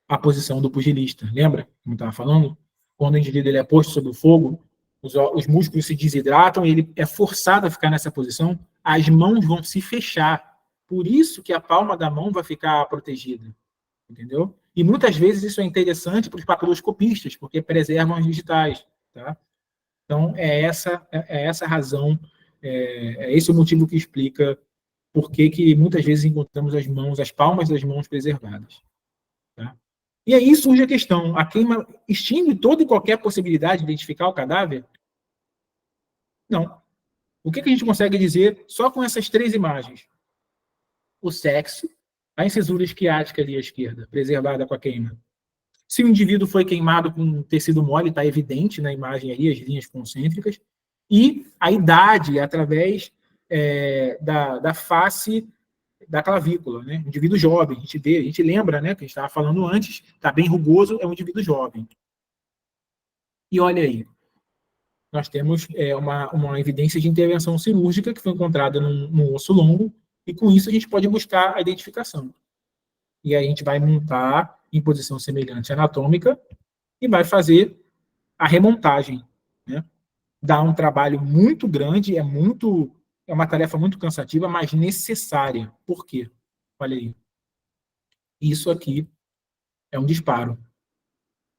A posição do pugilista, lembra? Como estava falando? Quando o indivíduo ele é posto sob o fogo, os músculos se desidratam e ele é forçado a ficar nessa posição, as mãos vão se fechar. Por isso que a palma da mão vai ficar protegida. Entendeu? E muitas vezes isso é interessante para os papiloscopistas, porque preservam as digitais. Tá? Então, é essa a razão, é esse o motivo que explica por que muitas vezes encontramos as palmas das mãos preservadas. Tá? E aí surge a questão, a queima extingue toda e qualquer possibilidade de identificar o cadáver? Não. O que a gente consegue dizer só com essas 3 imagens? O sexo, a incisura esquiática ali à esquerda, preservada com a queima. Se o indivíduo foi queimado com tecido mole, está evidente na imagem aí, as linhas concêntricas, e a idade através da face da clavícula, né? Indivíduo jovem, a gente lembra, né, que a gente estava falando antes, está bem rugoso, é um indivíduo jovem. E olha aí, nós temos uma evidência de intervenção cirúrgica que foi encontrada num osso longo, e com isso a gente pode buscar a identificação. E aí a gente vai montar em posição semelhante anatômica e vai fazer a remontagem, né? Dá um trabalho muito grande, é uma tarefa muito cansativa, mas necessária. Por quê? Olha aí. Isso aqui é um disparo.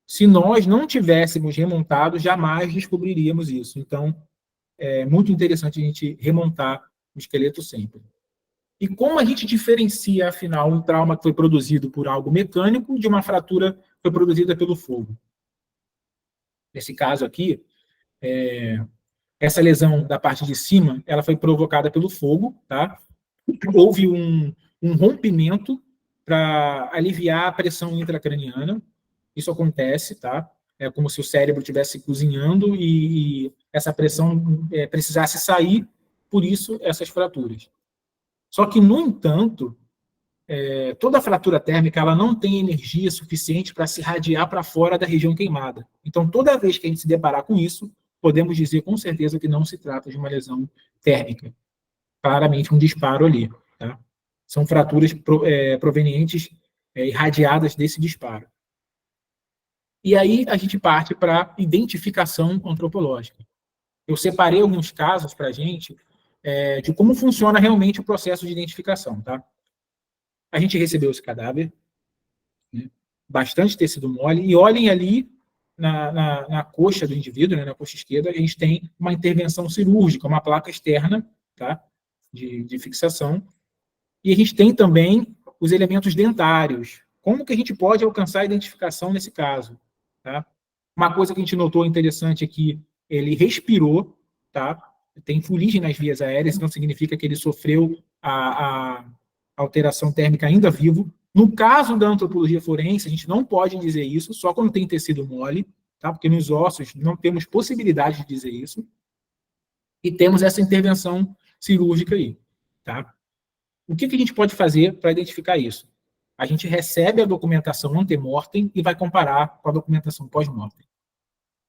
Se nós não tivéssemos remontado, jamais descobriríamos isso. Então, é muito interessante a gente remontar o esqueleto sempre. E como a gente diferencia, afinal, um trauma que foi produzido por algo mecânico de uma fratura que foi produzida pelo fogo? Nesse caso aqui, essa lesão da parte de cima, ela foi provocada pelo fogo, tá? Houve um rompimento para aliviar a pressão intracraniana. Isso acontece, tá? É como se o cérebro estivesse cozinhando e essa pressão precisasse sair, por isso essas fraturas. Só que, no entanto, toda fratura térmica ela não tem energia suficiente para se radiar para fora da região queimada. Então, toda vez que a gente se deparar com isso, podemos dizer com certeza que não se trata de uma lesão térmica. Claramente um disparo ali. Tá? São fraturas provenientes irradiadas desse disparo. E aí a gente parte para a identificação antropológica. Eu separei alguns casos para a gente de como funciona realmente o processo de identificação. Tá? A gente recebeu esse cadáver, né, bastante tecido mole, e olhem ali na coxa do indivíduo, né, na coxa esquerda, a gente tem uma intervenção cirúrgica, uma placa externa, tá, de fixação, e a gente tem também os elementos dentários. Como que a gente pode alcançar a identificação nesse caso? Tá? Uma coisa que a gente notou interessante é que ele respirou, tá? Tem fuligem nas vias aéreas, então significa que ele sofreu a alteração térmica ainda vivo. No caso da antropologia forense, a gente não pode dizer isso, só quando tem tecido mole, tá? Porque nos ossos não temos possibilidade de dizer isso. E temos essa intervenção cirúrgica aí. Tá? O que a gente pode fazer para identificar isso? A gente recebe a documentação ante-mortem e vai comparar com a documentação pós-mortem.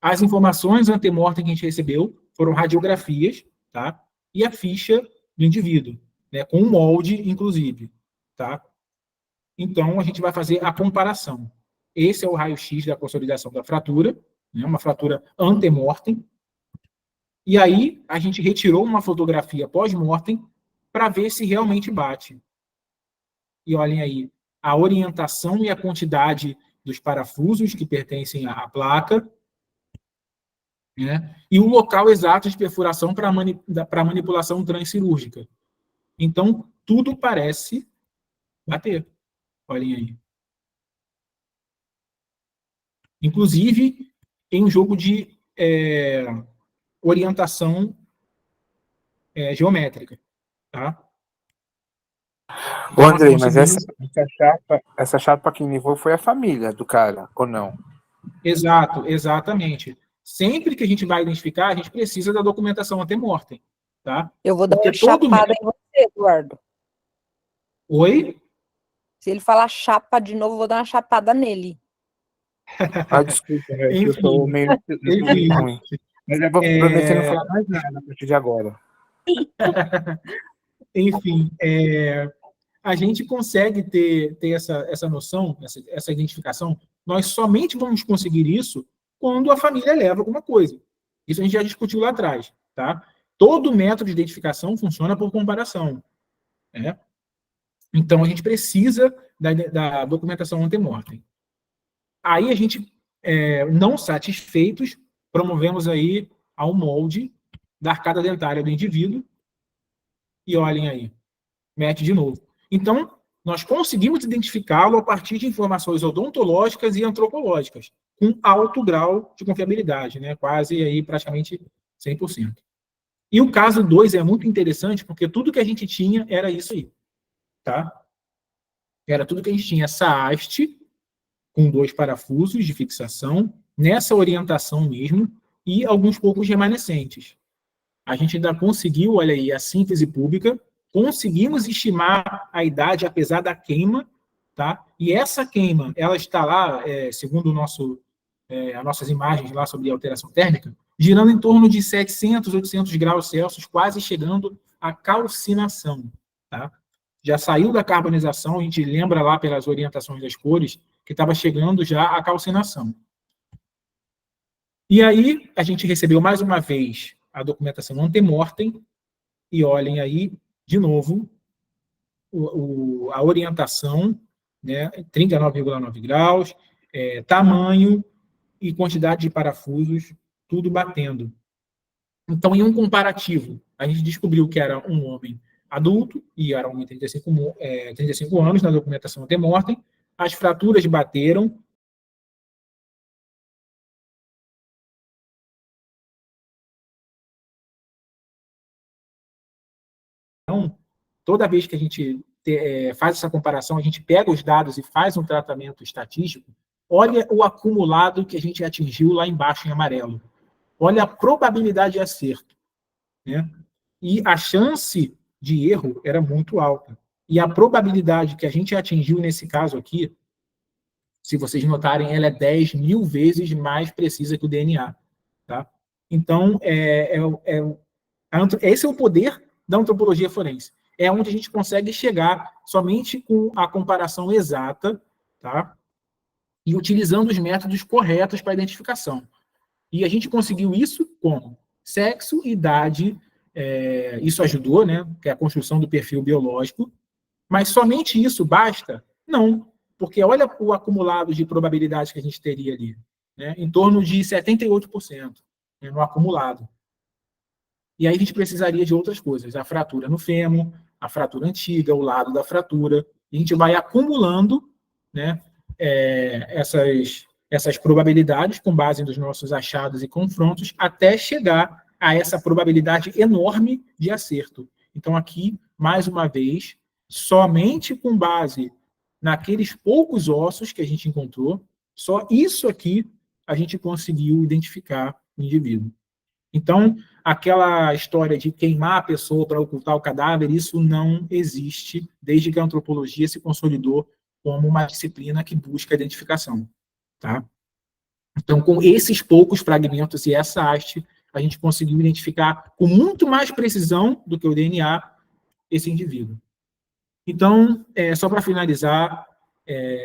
As informações ante-mortem que a gente recebeu foram radiografias, tá? E a ficha do indivíduo, né? Com um molde, inclusive. Tá? Então, a gente vai fazer a comparação. Esse é o raio-x da consolidação da fratura, né? Uma fratura ante-mortem. E aí, a gente retirou uma fotografia pós-mortem para ver se realmente bate. E olhem aí, a orientação e a quantidade dos parafusos que pertencem à placa, né? E o local exato de perfuração para manipulação transcirúrgica. Então, tudo parece bater. Olhem aí. Inclusive, em um jogo de orientação geométrica. Tá? Ô, Andrei, mas essa chapa que levou foi a família do cara, ou não? Exato, exatamente. Sempre que a gente vai identificar, a gente precisa da documentação ante-mortem. Tá? Eu vou dar Porque uma chapada em você, Eduardo. Oi? Se ele falar chapa de novo, eu vou dar uma chapada nele. Ah, desculpa, eu sou meio ruim. Mas eu vou prometer não falar mais nada a partir de agora. Enfim, a gente consegue ter essa noção, essa identificação. Nós somente vamos conseguir isso quando a família leva alguma coisa. Isso a gente já discutiu lá atrás. Tá? Todo método de identificação funciona por comparação. Né? Então, a gente precisa da documentação ante-mortem. Aí, a gente, não satisfeitos, promovemos aí ao molde da arcada dentária do indivíduo. E olhem aí. mete de novo. Então, nós conseguimos identificá-lo a partir de informações odontológicas e antropológicas, com alto grau de confiabilidade, né? Quase aí praticamente 100%. E o caso 2 é muito interessante, porque tudo que a gente tinha era isso aí, tá? Era tudo que a gente tinha, essa haste, com 2 parafusos de fixação, nessa orientação mesmo, e alguns poucos remanescentes. A gente ainda conseguiu, olha aí, a síntese pública, conseguimos estimar a idade, apesar da queima, tá? E essa queima, ela está lá, segundo as nossas imagens lá sobre alteração térmica, girando em torno de 700, 800 graus Celsius, quase chegando à calcinação, tá? Já saiu da carbonização, a gente lembra lá pelas orientações das cores, que estava chegando já à calcinação. E aí, a gente recebeu mais uma vez a documentação antemortem, e olhem aí, de novo, a orientação, né, 39,9 graus, tamanho e quantidade de parafusos, tudo batendo. Então, em um comparativo, a gente descobriu que era um homem adulto, e era um homem de 35 anos, na documentação antemortem, as fraturas bateram, então, toda vez que a gente faz essa comparação, a gente pega os dados e faz um tratamento estatístico, olha o acumulado que a gente atingiu lá embaixo em amarelo. Olha a probabilidade de acerto, né? E a chance de erro era muito alta. E a probabilidade que a gente atingiu nesse caso aqui, se vocês notarem, ela é 10.000 vezes mais precisa que o DNA. Tá? Então, esse é o poder da antropologia forense. É onde a gente consegue chegar somente com a comparação exata, tá? E utilizando os métodos corretos para a identificação. E a gente conseguiu isso como sexo, idade, isso ajudou, né? Que é a construção do perfil biológico, mas somente isso basta? Não, porque olha o acumulado de probabilidade que a gente teria ali, né? Em torno de 78%, né, no acumulado. E aí a gente precisaria de outras coisas, a fratura no fêmur, a fratura antiga, o lado da fratura, e a gente vai acumulando, né, essas probabilidades com base nos nossos achados e confrontos, até chegar a essa probabilidade enorme de acerto. Então aqui, mais uma vez, somente com base naqueles poucos ossos que a gente encontrou, só isso aqui a gente conseguiu identificar o indivíduo. Então, aquela história de queimar a pessoa para ocultar o cadáver, isso não existe desde que a antropologia se consolidou como uma disciplina que busca a identificação. Tá? Então, com esses poucos fragmentos e essa haste, a gente conseguiu identificar com muito mais precisão do que o DNA esse indivíduo. Então, só para finalizar,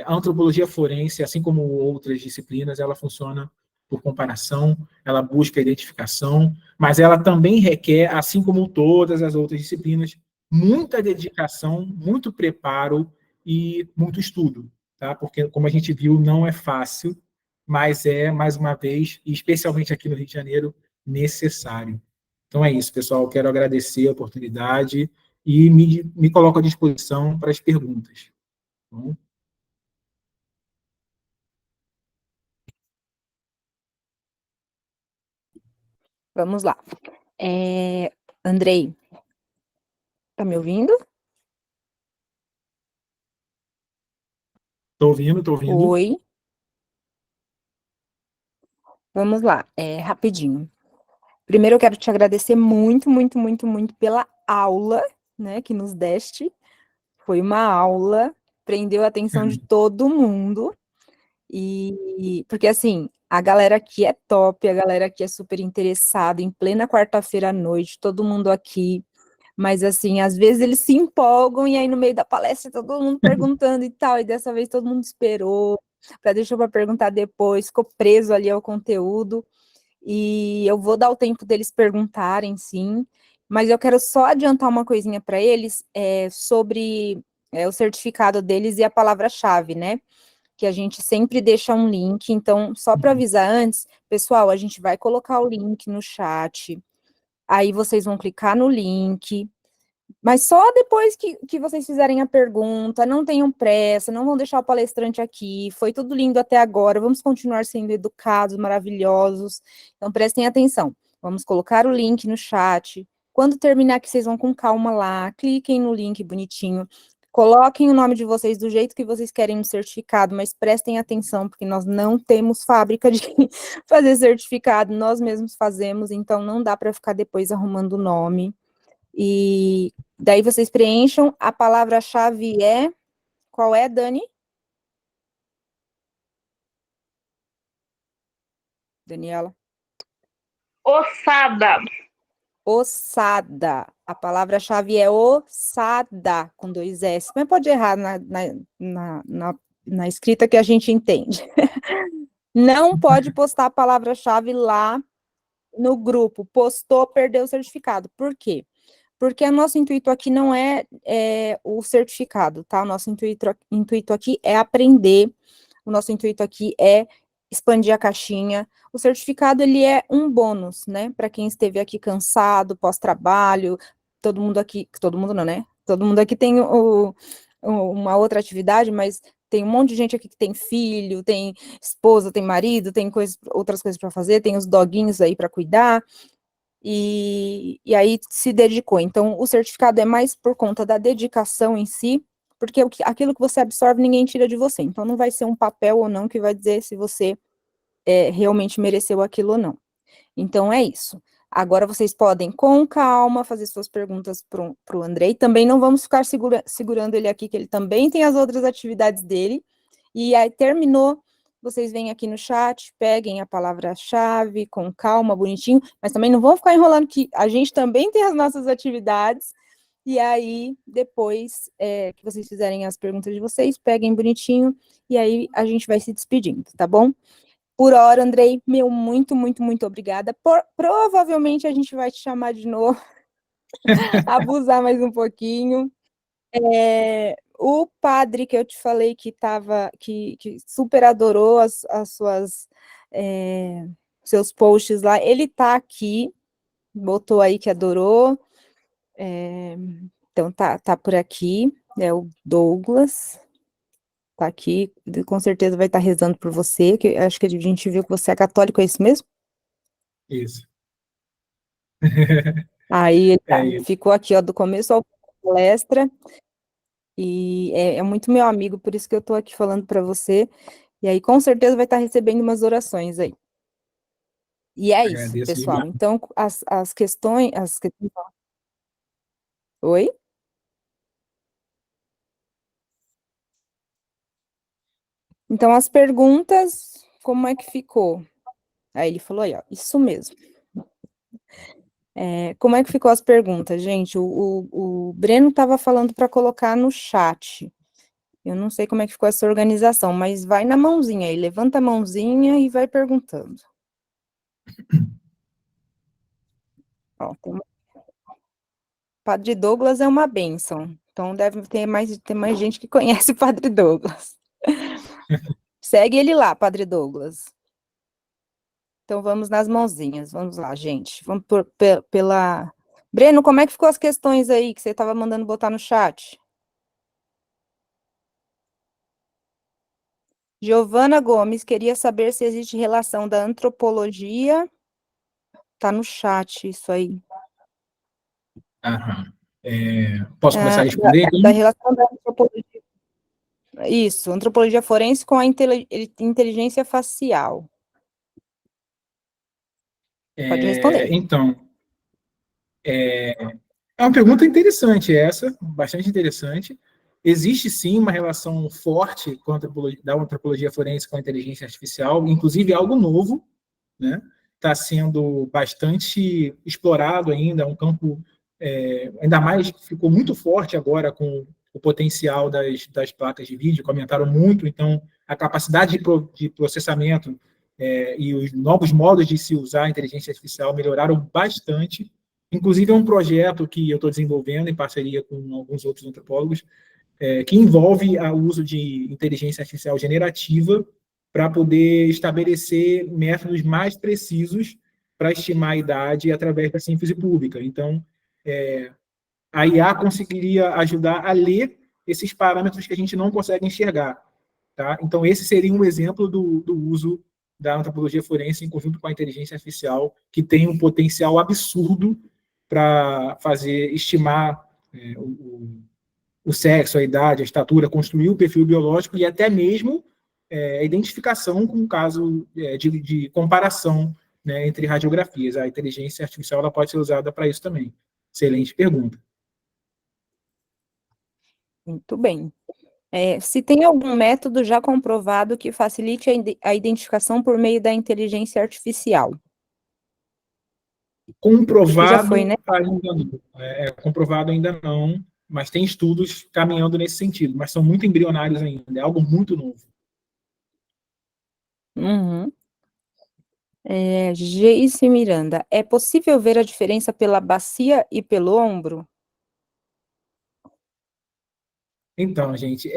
a antropologia forense, assim como outras disciplinas, ela funciona por comparação, ela busca a identificação, mas ela também requer, assim como todas as outras disciplinas, muita dedicação, muito preparo e muito estudo, tá? Porque, como a gente viu, não é fácil, mas mais uma vez, e especialmente aqui no Rio de Janeiro, necessário. Então é isso, pessoal. Quero agradecer a oportunidade e me coloco à disposição para as perguntas. Bom? Vamos lá. Andrei, tá me ouvindo? Estou ouvindo. Oi. Vamos lá, rapidinho. Primeiro eu quero te agradecer muito, muito, muito, muito pela aula, né, que nos deste. Foi uma aula, prendeu a atenção de todo mundo. E porque assim, a galera aqui é top, a galera aqui é super interessada, em plena quarta-feira à noite, todo mundo aqui. Mas assim, às vezes eles se empolgam e aí no meio da palestra todo mundo perguntando e tal, e dessa vez todo mundo esperou, deixou para perguntar depois, ficou preso ali ao conteúdo. E eu vou dar o tempo deles perguntarem, sim, mas eu quero só adiantar uma coisinha para eles sobre o certificado deles e a palavra-chave, né? Que a gente sempre deixa um link, então, só para avisar antes, pessoal, a gente vai colocar o link no chat, aí vocês vão clicar no link, Mas só depois que vocês fizerem a pergunta, não tenham pressa, não vão deixar o palestrante aqui, foi tudo lindo até agora, vamos continuar sendo educados, maravilhosos. Então, prestem atenção. Vamos colocar o link no chat. Quando terminar aqui, vocês vão com calma lá, cliquem no link bonitinho, coloquem o nome de vocês do jeito que vocês querem no certificado, mas prestem atenção, porque nós não temos fábrica de fazer certificado, nós mesmos fazemos, então não dá para ficar depois arrumando o nome. E daí vocês preencham, a palavra-chave qual é, Dani? Daniela? Ossada. Ossada. A palavra-chave é ossada, com 2 S. Mas pode errar na escrita que a gente entende. Não pode postar a palavra-chave lá no grupo. Postou, perdeu o certificado. Por quê? Porque o nosso intuito aqui não é o certificado, tá? O nosso intuito aqui é aprender, o nosso intuito aqui é expandir a caixinha. O certificado, ele é um bônus, né? Para quem esteve aqui cansado, pós-trabalho, todo mundo não, né? Todo mundo aqui tem uma outra atividade, mas tem um monte de gente aqui que tem filho, tem esposa, tem marido, tem outras coisas para fazer, tem os doguinhos aí para cuidar. E aí se dedicou. Então, o certificado é mais por conta da dedicação em si, porque aquilo que você absorve, ninguém tira de você. Então, não vai ser um papel ou não que vai dizer se você realmente mereceu aquilo ou não. Então, é isso. Agora, vocês podem, com calma, fazer suas perguntas para o Andrei. Também não vamos ficar segurando ele aqui, que ele também tem as outras atividades dele. E aí, terminou, vocês vêm aqui no chat, peguem a palavra-chave com calma, bonitinho, mas também não vão ficar enrolando, que a gente também tem as nossas atividades, e aí, depois que vocês fizerem as perguntas de vocês, peguem bonitinho, e aí a gente vai se despedindo, tá bom? Por hora, Andrei, meu muito, muito, muito obrigada. Provavelmente a gente vai te chamar de novo, abusar mais um pouquinho. O padre que eu te falei que super adorou seus posts lá, ele tá aqui, botou aí que adorou, então tá por aqui, o Douglas, tá aqui, com certeza vai estar rezando por você, que acho que a gente viu que você é católico, é isso mesmo? Isso. Aí É isso. ficou aqui, ó, do começo ao fim da palestra, e é muito meu amigo, por isso que eu estou aqui falando para você, e aí com certeza vai estar recebendo umas orações aí. E é isso, Agradeço pessoal. demais. Então, as questões... Oi? Então, as perguntas, como é que ficou? Aí ele falou aí, ó, isso mesmo. Como é que ficou as perguntas, gente? O Breno estava falando para colocar no chat. Eu não sei como é que ficou essa organização, mas vai na mãozinha aí, levanta a mãozinha e vai perguntando. Ó, Padre Douglas é uma bênção, então deve ter mais gente que conhece o Padre Douglas. Segue ele lá, Padre Douglas. Então vamos nas mãozinhas, vamos lá, gente. Vamos pela... Breno, como é que ficou as questões aí que você estava mandando botar no chat? Giovana Gomes queria saber se existe relação da antropologia. Tá no chat isso aí. Aham. Posso começar a responder? Da relação da antropologia. Isso, antropologia forense com a inteligência facial. Pode responder. Então, é uma pergunta interessante essa, bastante interessante. Existe sim uma relação forte da antropologia forense com a inteligência artificial, inclusive algo novo, né? Está sendo bastante explorado ainda, é um campo ainda mais ficou muito forte agora com o potencial das placas de vídeo, que aumentaram muito, então a capacidade de processamento e os novos modos de se usar a inteligência artificial melhoraram bastante. Inclusive, é um projeto que eu estou desenvolvendo em parceria com alguns outros antropólogos, que envolve o uso de inteligência artificial generativa para poder estabelecer métodos mais precisos para estimar a idade através da síntese pública. Então, a IA conseguiria ajudar a ler esses parâmetros que a gente não consegue enxergar. Tá? Então, esse seria um exemplo do uso da antropologia forense em conjunto com a inteligência artificial, que tem um potencial absurdo para estimar o sexo, a idade, a estatura, construir o perfil biológico e até mesmo a identificação com o caso de comparação, né, entre radiografias. A inteligência artificial ela pode ser usada para isso também. Excelente pergunta. Muito bem. Se tem algum método já comprovado que facilite a identificação por meio da inteligência artificial? Comprovado já foi, né? ainda não. Comprovado ainda não, mas tem estudos caminhando nesse sentido, mas são muito embrionários ainda, é algo muito novo. Uhum. Geice Miranda, é possível ver a diferença pela bacia e pelo ombro? Então, gente,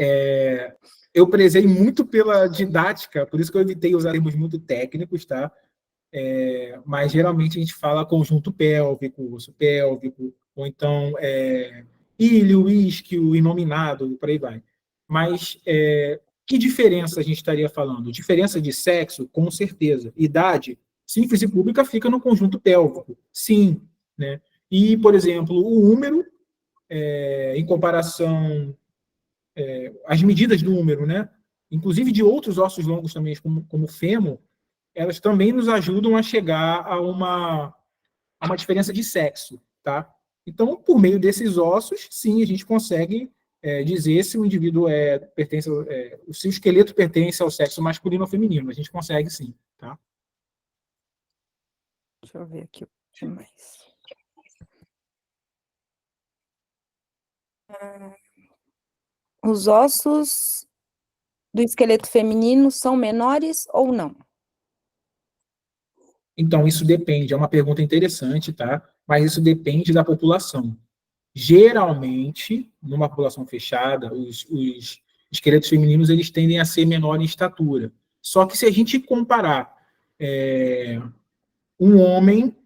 eu prezei muito pela didática, por isso que eu evitei usar termos muito técnicos, tá? Mas geralmente a gente fala conjunto pélvico, osso pélvico, ou então ilho, isquio, inominado, por aí vai. Mas que diferença a gente estaria falando? Diferença de sexo, com certeza. Idade, síntese pública fica no conjunto pélvico, sim. Né? E, por exemplo, o úmero, em comparação as medidas do úmero, né? Inclusive de outros ossos longos também, como o fêmur, elas também nos ajudam a chegar a uma diferença de sexo, tá? Então, por meio desses ossos, sim, a gente consegue dizer se o indivíduo se o esqueleto pertence ao sexo masculino ou feminino. A gente consegue, sim, tá? Deixa eu ver aqui o que mais. Os ossos do esqueleto feminino são menores ou não? Então, isso depende, é uma pergunta interessante, tá? Mas isso depende da população. Geralmente, numa população fechada, os esqueletos femininos eles tendem a ser menores em estatura. Só que se a gente comparar um homem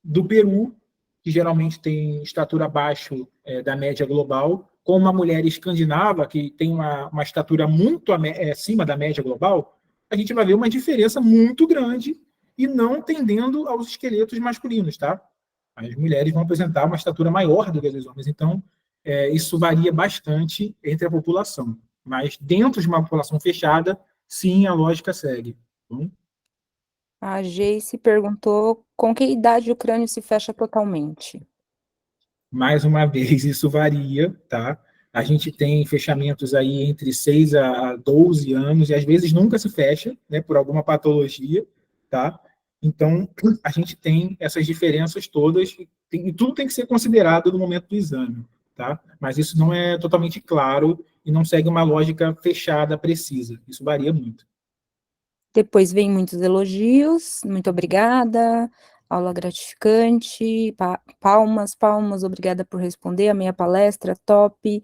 do Peru, que geralmente tem estatura abaixo da média global, com uma mulher escandinava, que tem uma estatura muito acima da média global, a gente vai ver uma diferença muito grande e não tendendo aos esqueletos masculinos, tá? As mulheres vão apresentar uma estatura maior do que os homens, então isso varia bastante entre a população. Mas dentro de uma população fechada, sim, a lógica segue. Então, A Geice perguntou com que idade o crânio se fecha totalmente. mais uma vez, isso varia, tá? A gente tem fechamentos aí entre 6 a 12 anos, e às vezes nunca se fecha, né, por alguma patologia, tá? Então, a gente tem essas diferenças todas, e tudo tem que ser considerado no momento do exame, tá? Mas isso não é totalmente claro e não segue uma lógica fechada, precisa. Isso varia muito. Depois vem muitos elogios, muito obrigada, aula gratificante, palmas, obrigada por responder, a minha palestra, top.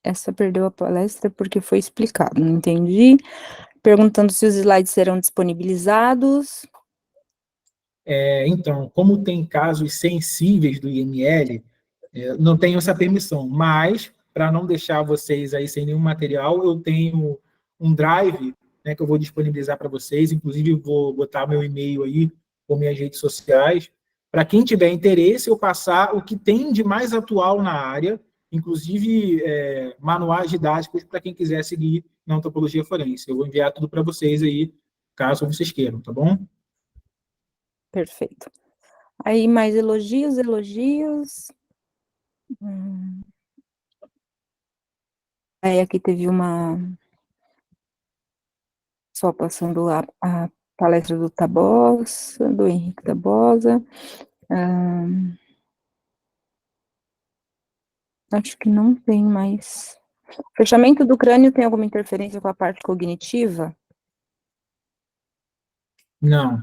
Essa perdeu a palestra porque foi explicado, não entendi. Perguntando se os slides serão disponibilizados. Então, como tem casos sensíveis do IML, não tenho essa permissão, mas, para não deixar vocês aí sem nenhum material, eu tenho um drive, né, que eu vou disponibilizar para vocês, inclusive vou botar meu e-mail aí, com minhas redes sociais, para quem tiver interesse, eu passar o que tem de mais atual na área, inclusive manuais didáticos para quem quiser seguir na antropologia forense. Eu vou enviar tudo para vocês aí, caso vocês queiram, tá bom? Perfeito. Aí, mais elogios. Aí, aqui teve só passando a palestra do Tabosa, do Henrique Tabosa. Acho que não tem mais. Fechamento do crânio tem alguma interferência com a parte cognitiva? Não,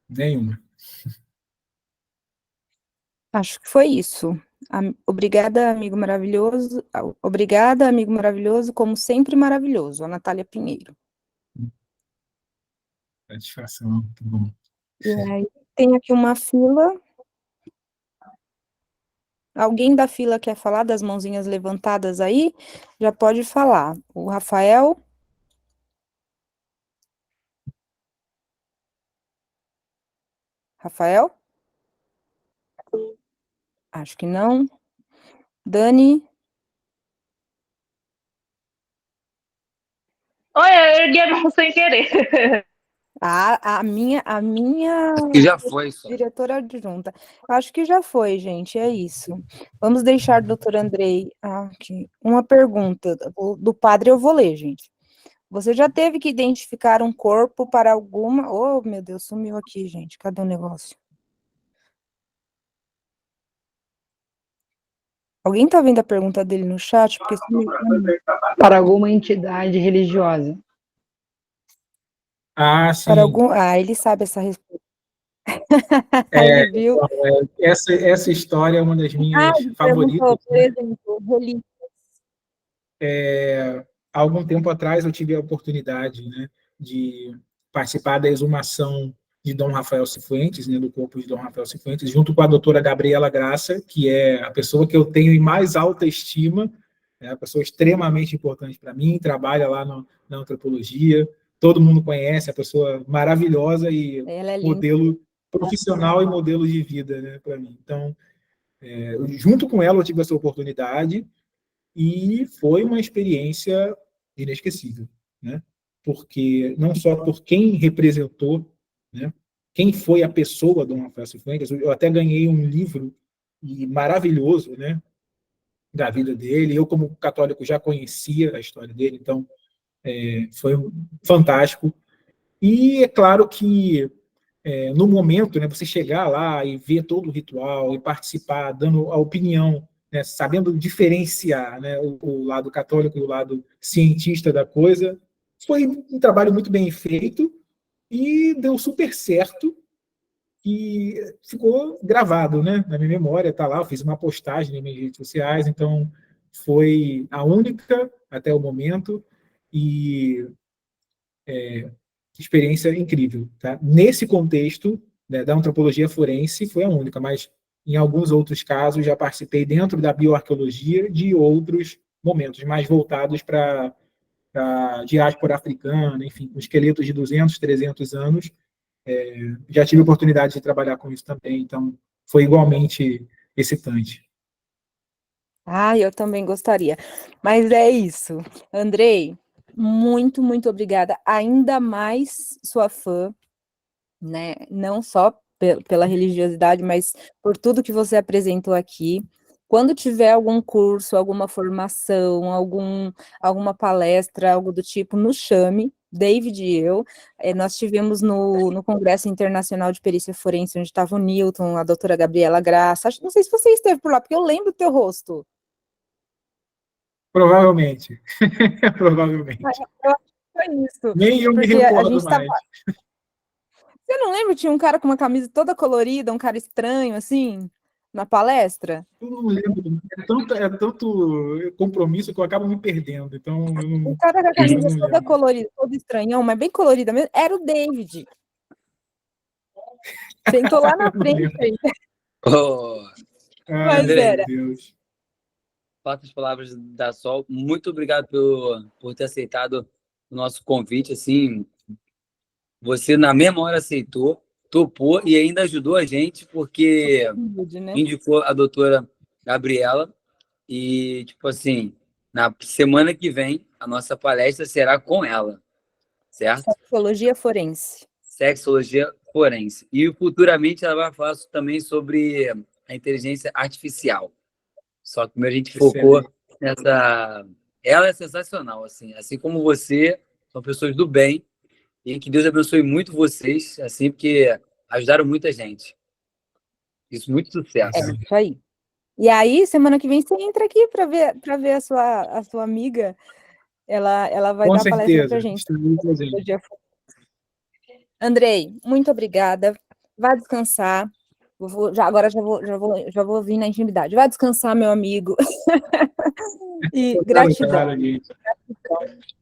nenhuma. Acho que foi isso. Obrigada, amigo maravilhoso. Obrigada, amigo maravilhoso, como sempre maravilhoso. A Natália Pinheiro. Satisfação, muito bom. E aí, tem aqui uma fila Alguém da fila quer falar das mãozinhas levantadas aí? Já pode falar. O Rafael? Rafael? Acho que não. Dani? Oi, eu ergui a mão sem querer. A minha Que já foi só. diretora adjunta. Acho que já foi, gente, é isso. Vamos deixar, doutor Andrei, aqui. Uma pergunta do padre eu vou ler, gente. Você já teve que identificar um corpo para alguma... Oh, meu Deus, sumiu aqui, gente. Cadê o negócio? Alguém tá vendo a pergunta dele no chat? Porque sumiu. Para alguma entidade religiosa. Sim. Para algum... ele sabe essa resposta. Ele viu. Essa história é uma das minhas favoritas. Por exemplo, relíquias. Há algum tempo atrás eu tive a oportunidade, né, de participar da exumação de Dom Rafael Cifuentes, né, do corpo de Dom Rafael Cifuentes, junto com a doutora Gabriela Graça, que é a pessoa que eu tenho em mais alta estima, é uma pessoa extremamente importante para mim, trabalha lá na antropologia, todo mundo conhece, a pessoa maravilhosa e modelo profissional e modelo de vida, né, para mim. Então, junto com ela eu tive essa oportunidade e foi uma experiência inesquecível, né? Porque não só por quem representou, né? Quem foi a pessoa do Dom Rafael Cifuentes. Eu até ganhei um livro maravilhoso, né, da vida dele. Eu, como católico, já conhecia a história dele, então foi fantástico. E é claro que no momento, né, você chegar lá e ver todo o ritual e participar, dando a opinião, né, sabendo diferenciar, né, o lado católico e o lado cientista da coisa, foi um trabalho muito bem feito e deu super certo e ficou gravado, né, na minha memória, está lá, eu fiz uma postagem nas minhas redes sociais, então foi a única até o momento e experiência incrível. Tá? Nesse contexto, né, da antropologia forense, foi a única, mas em alguns outros casos já participei dentro da bioarqueologia de outros momentos, mais voltados para a diáspora africana, enfim, com esqueletos de 200, 300 anos. Já tive a oportunidade de trabalhar com isso também, então foi igualmente excitante. Eu também gostaria. Mas é isso. Andrei, muito, muito obrigada. Ainda mais sua fã, né? Não só pela religiosidade, mas por tudo que você apresentou aqui. Quando tiver algum curso, alguma formação, alguma palestra, algo do tipo, nos chame, David e eu. Nós tivemos no Congresso Internacional de Perícia Forense, onde estava o Newton, a doutora Gabriela Graça. Não sei se você esteve por lá, porque eu lembro o teu rosto. Provavelmente. Provavelmente. Eu acho que foi isso. Nem eu me recordo mais. Você não lembra? Tinha um cara com uma camisa toda colorida, um cara estranho, assim, na palestra? Eu não lembro. É tanto compromisso que eu acabo me perdendo. Então, o cara com a camisa toda colorida, todo estranhão, mas bem colorida mesmo, era o David. Sentou lá na frente ainda. Mas era. Deus. Faço as palavras da Sol. Muito obrigado por ter aceitado o nosso convite. Assim, você na mesma hora aceitou, topou e ainda ajudou a gente, porque indicou a doutora Gabriela. E, tipo assim, na semana que vem, a nossa palestra será com ela, certo? Sexologia forense. Sexologia forense. E futuramente ela vai falar também sobre a inteligência artificial. Só que a gente focou nessa... Ela é sensacional, assim como você, são pessoas do bem, e que Deus abençoe muito vocês, assim, porque ajudaram muita gente. Isso, muito sucesso. É isso aí. E aí, semana que vem, você entra aqui para ver a sua amiga. Ela vai dar palestra para a gente. Andrei, muito obrigada. Vá descansar. Agora já vou vir na intimidade. Vá descansar, meu amigo. E gratidão.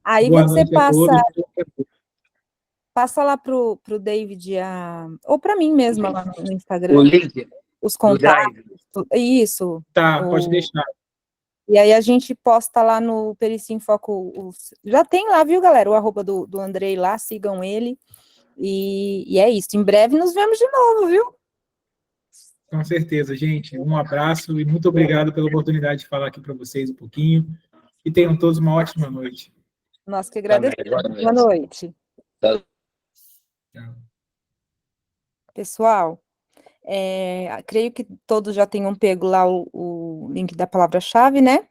Aí você passa lá pro David ou para mim mesma lá no Instagram. O link, os contatos, Isso. Tá, pode O- deixar. E aí a gente posta lá no Perícia em Foco. Já tem lá, viu, galera? O arroba do Andrei lá, sigam ele. E é isso. Em breve nos vemos de novo, viu? Com certeza, gente. Um abraço e muito obrigado pela oportunidade de falar aqui para vocês um pouquinho. E tenham todos uma ótima noite. Nós que Também, agradecemos. boa Boa noite. Tá. Tchau. Pessoal, creio que todos já tenham pego lá o link da palavra-chave, né?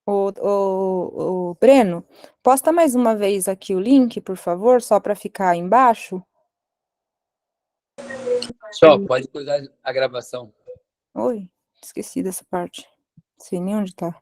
O Breno, posta mais uma vez aqui o link, por favor, só para ficar embaixo. Só, pode cuidar a gravação. Oi, esqueci dessa parte. Não sei nem onde tá.